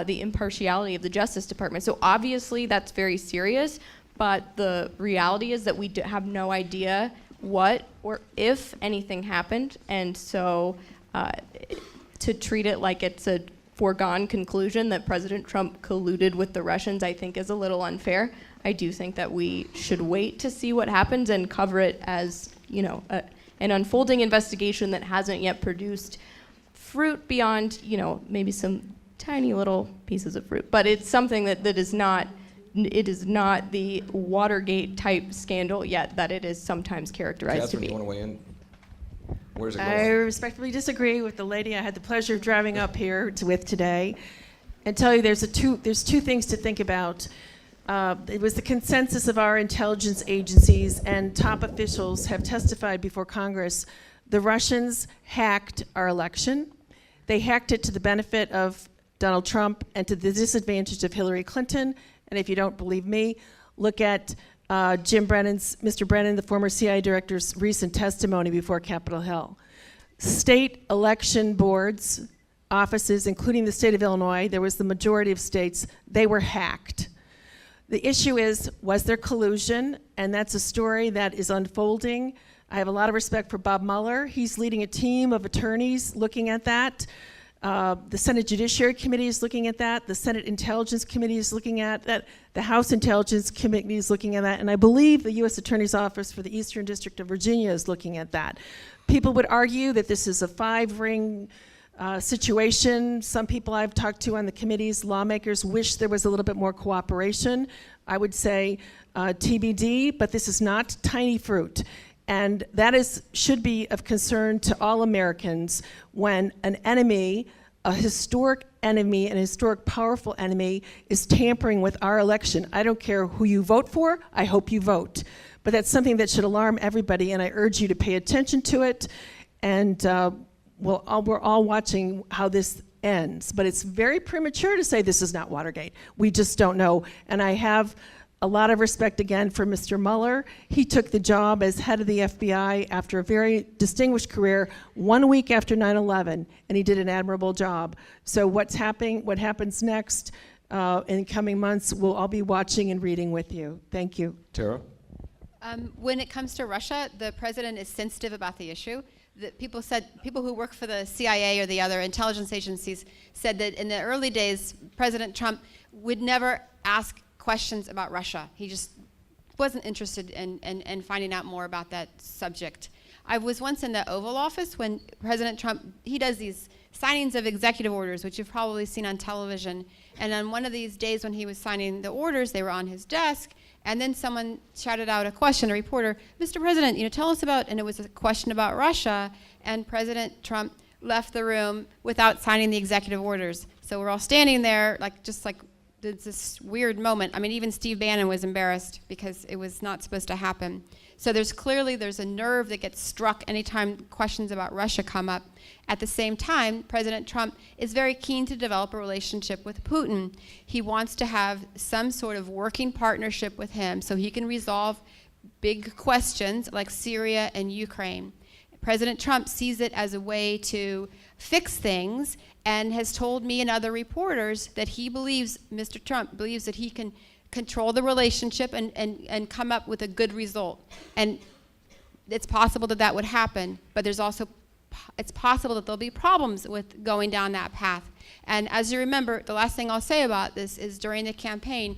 the impartiality of the Justice Department. So obviously that's very serious, but the reality is that we have no idea what or if anything happened, and so to treat it like it's a foregone conclusion that President Trump colluded with the Russians, I think is a little unfair. I do think that we should wait to see what happens and cover it as, an unfolding investigation that hasn't yet produced fruit beyond, maybe some tiny little pieces of fruit. But it's something that is not the Watergate type scandal yet that it is sometimes characterized Catherine, to be. You want to weigh in? Where's it going? I respectfully disagree with the lady I had the pleasure of driving up here with today, and tell you there's two things to think about. It was the consensus of our intelligence agencies and top officials have testified before Congress. The Russians hacked our election. They hacked it to the benefit of Donald Trump and to the disadvantage of Hillary Clinton. And if you don't believe me, look at Mr. Brennan, the former CIA director's recent testimony before Capitol Hill. State election boards, offices, including the state of Illinois, there was the majority of states, they were hacked. The issue is, was there collusion? And that's a story that is unfolding. I have a lot of respect for Bob Mueller. He's leading a team of attorneys looking at that. The Senate Judiciary Committee is looking at that. The Senate Intelligence Committee is looking at that. The House Intelligence Committee is looking at that. And I believe the U.S. Attorney's Office for the Eastern District of Virginia is looking at that. People would argue that this is a five-ring situation. Some people I've talked to on the committees, lawmakers, wish there was a little bit more cooperation. I would say TBD, but this is not tiny fruit. And that should be of concern to all Americans when an enemy, a historic enemy, an historic powerful enemy is tampering with our election. I don't care who you vote for, I hope you vote. But that's something that should alarm everybody, and I urge you to pay attention to it. And we're all watching how this ends. But it's very premature to say this is not Watergate. We just don't know. And I have a lot of respect again for Mr. Mueller. He took the job as head of the FBI after a very distinguished career 1 week after 9/11, and he did an admirable job. So what happens next in coming months, we'll all be watching and reading with you. Thank you. Tara? When it comes to Russia, the president is sensitive about the issue. that people who work for the CIA or the other intelligence agencies said that in the early days, President Trump would never ask questions about Russia. He just wasn't interested in finding out more about that subject. I was once in the Oval Office when President Trump, he does these signings of executive orders, which you've probably seen on television. And on one of these days when he was signing the orders, they were on his desk, and then someone shouted out a question, a reporter, "Mr. President, tell us about," and it was a question about Russia, and President Trump left the room without signing the executive orders. So we're all standing there, just like it's this weird moment. I mean, even Steve Bannon was embarrassed because it was not supposed to happen. So there's a nerve that gets struck anytime questions about Russia come up. At the same time, President Trump is very keen to develop a relationship with Putin. He wants to have some sort of working partnership with him so he can resolve big questions like Syria and Ukraine. President Trump sees it as a way to fix things and has told me and other reporters that Mr. Trump believes that he can control the relationship and come up with a good result. And it's possible that would happen, but it's possible that there'll be problems with going down that path. And as you remember, the last thing I'll say about this is during the campaign,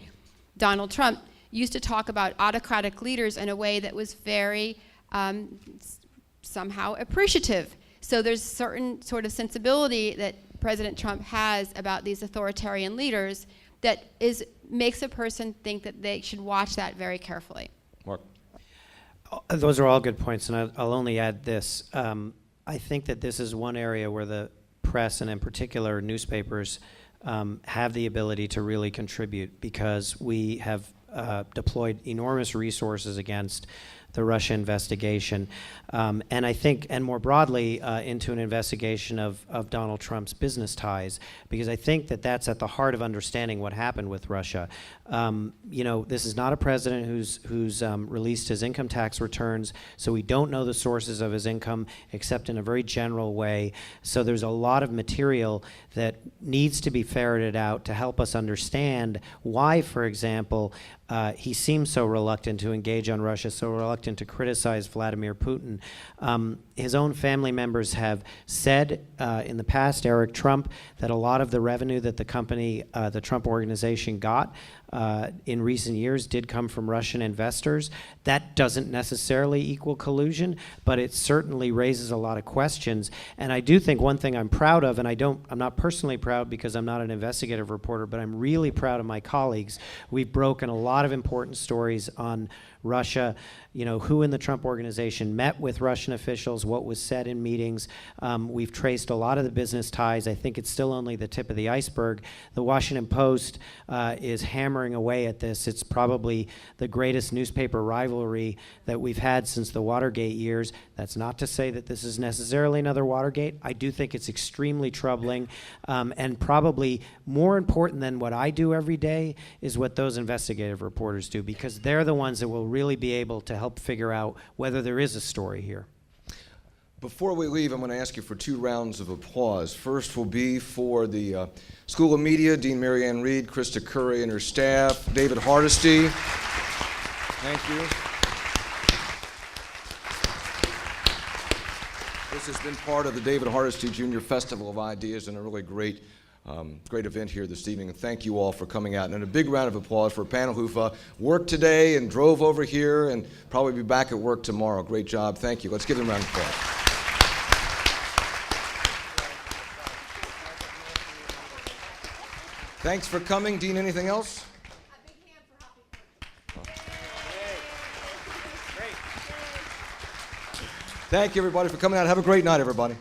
Donald Trump used to talk about autocratic leaders in a way that was very somehow appreciative. So there's a certain sort of sensibility that President Trump has about these authoritarian leaders that makes a person think that they should watch that very carefully. Mark? Those are all good points, and I'll only add this. I think that this is one area where the press, and in particular newspapers, have the ability to really contribute, because we have deployed enormous resources against the Russia investigation, and I think, and more broadly, into an investigation of Donald Trump's business ties, because I think that that's at the heart of understanding what happened with Russia. This is not a president who's released his income tax returns, so we don't know the sources of his income except in a very general way. So there's a lot of material that needs to be ferreted out to help us understand why, for example, he seems so reluctant to engage on Russia, so reluctant to criticize Vladimir Putin. His own family members have said in the past, Eric Trump, that a lot of the revenue that the company, the Trump organization, got in recent years did come from Russian investors. That doesn't necessarily equal collusion, but it certainly raises a lot of questions. And I do think one thing I'm proud of, and I'm not personally proud because I'm not an investigative reporter, but I'm really proud of my colleagues. We've broken a lot of important stories on Russia, who in the Trump organization met with Russian officials, what was said in meetings. We've traced a lot of the business ties. I think it's still only the tip of the iceberg. The Washington Post is hammering away at this. It's probably the greatest newspaper rivalry that we've had since the Watergate years. That's not to say that this is necessarily another Watergate. I do think it's extremely troubling, and probably more important than what I do every day is what those investigative reporters do, because they're the ones that will really be able to help figure out whether there is a story here. Before we leave, I'm going to ask you for 2 rounds of applause. First will be for the School of Media, Dean Mary Ann Reed, Krista Curry and her staff, David Hardesty. Thank you. This has been part of the David Hardesty Jr. Festival of Ideas, and a really great event here this evening, and thank you all for coming out. And a big round of applause for a panel who've worked today and drove over here and probably be back at work tomorrow. Great job. Thank you. Let's give them a round of applause. Thanks for coming. Dean, anything else? A big hand for Hoppy. Thank you, everybody, for coming out. Have a great night, everybody.